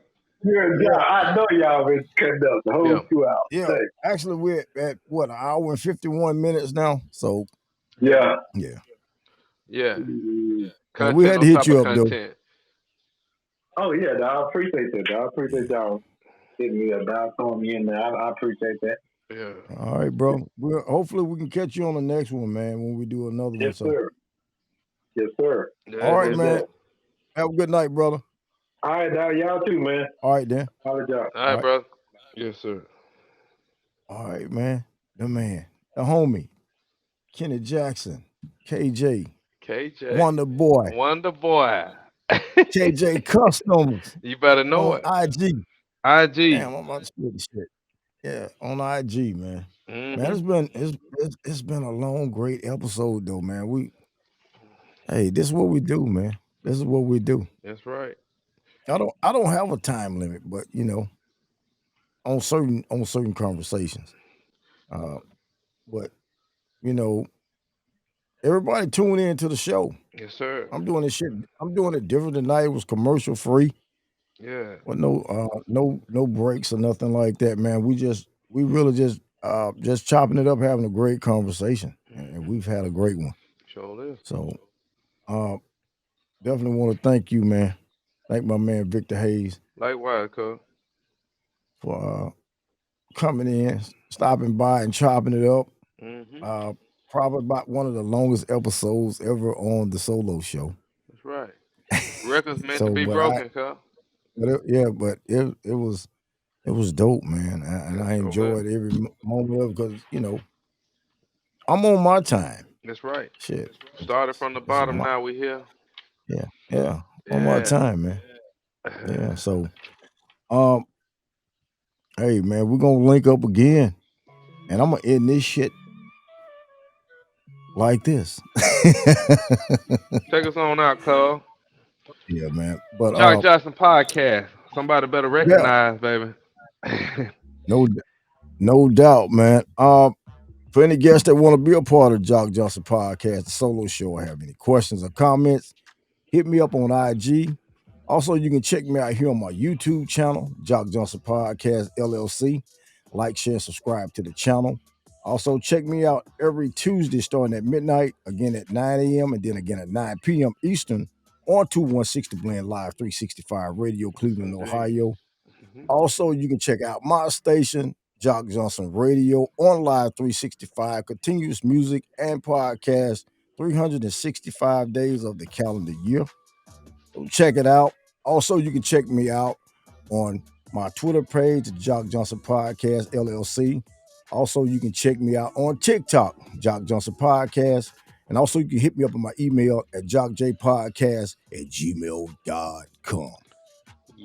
You and Yeah. John, I know y'all been cutting up the whole Yeah. 2 hours. Yeah. Say, Actually, we're at what, an hour and 51 minutes now. So yeah. yeah. Yeah. Mm. And we Content had to on hit top of you up though. content. Oh yeah, dog. I appreciate that, dog. I appreciate y'all hitting me up, dog. Throwing me in there. I appreciate that. Yeah. All right, bro. Hopefully we can catch you on the next one, man, when we do another one. Yes, So sir. Yes, sir. all right, Yeah. man. Have a good night, brother. All right, dog. Y'all too, man. All right, then. Apologize. All right, right. brother. Yes, sir. All right, man. The man. The homie. Kenny Jackson. KJ. KJ. Wonder Boy. Wonder Boy. KJ Customs You better know on it. IG. IG. Damn, I'm about to spit the shit. Yeah, on IG, man. Man, Mm-hmm. it's been a long, great episode though, man. This is what we do, man. This is what we do. That's right. I don't have a time limit, but on certain conversations. But everybody tune in to the show. Yes, sir. I'm doing this shit. I'm doing it different tonight. It was commercial free. Yeah. With no breaks or nothing like that, man. We really just chopping it up, having a great conversation. And we've had a great one. Sure is. So definitely want to thank you, man. Thank my man Victor Hayes Likewise, cuz. for coming in, stopping by and chopping it up. Mm-hmm. Probably about one of the longest episodes ever on the solo show. That's right. Records meant to So, be broken, cuz. but it was dope, man, and Yeah, I sure enjoyed is. every moment of it because I'm on my time. That's right. Shit, Started from the it's bottom, my now we here. yeah on my Yeah. time, man. Yeah, so hey, man, we're gonna link up again, and I'm gonna end this shit like this. Take us on out, cuz. Yeah, man. But Jock Johnson podcast. Somebody better yeah, recognize, baby. no doubt, man. For any guests that want to be a part of Jock Johnson podcast, the solo show, or have any questions or comments, hit me up on IG. Also, you can check me out here on my YouTube channel, Jock Johnson Podcast LLC. Like, share, subscribe to the channel. Also, check me out every Tuesday starting at midnight, again at 9 a.m., and then again at 9 p.m. Eastern on 2160 Blend Live 365 Radio, Cleveland, Indeed. Ohio. Mhm. Also, you can check out my station, Jock Johnson Radio, on Live 365, continuous music and podcast, 365 days of the calendar year. So check it out. Also, you can check me out on my Twitter page, Jock Johnson Podcast LLC. Also, you can check me out on TikTok, Jock Johnson Podcast. And also, you can hit me up on my email at jockjpodcast@gmail.com.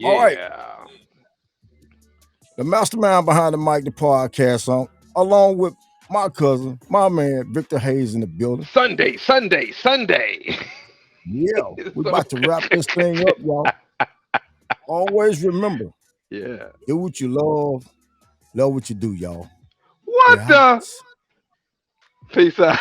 All right. Yeah. The mastermind behind the mic, the podcast song, along with my cousin, my man, Victor Hayes in the building. Sunday. Yeah, we're about to wrap this thing up, y'all. Always remember, Yeah. do what you love what you do, y'all. What the? Peace out.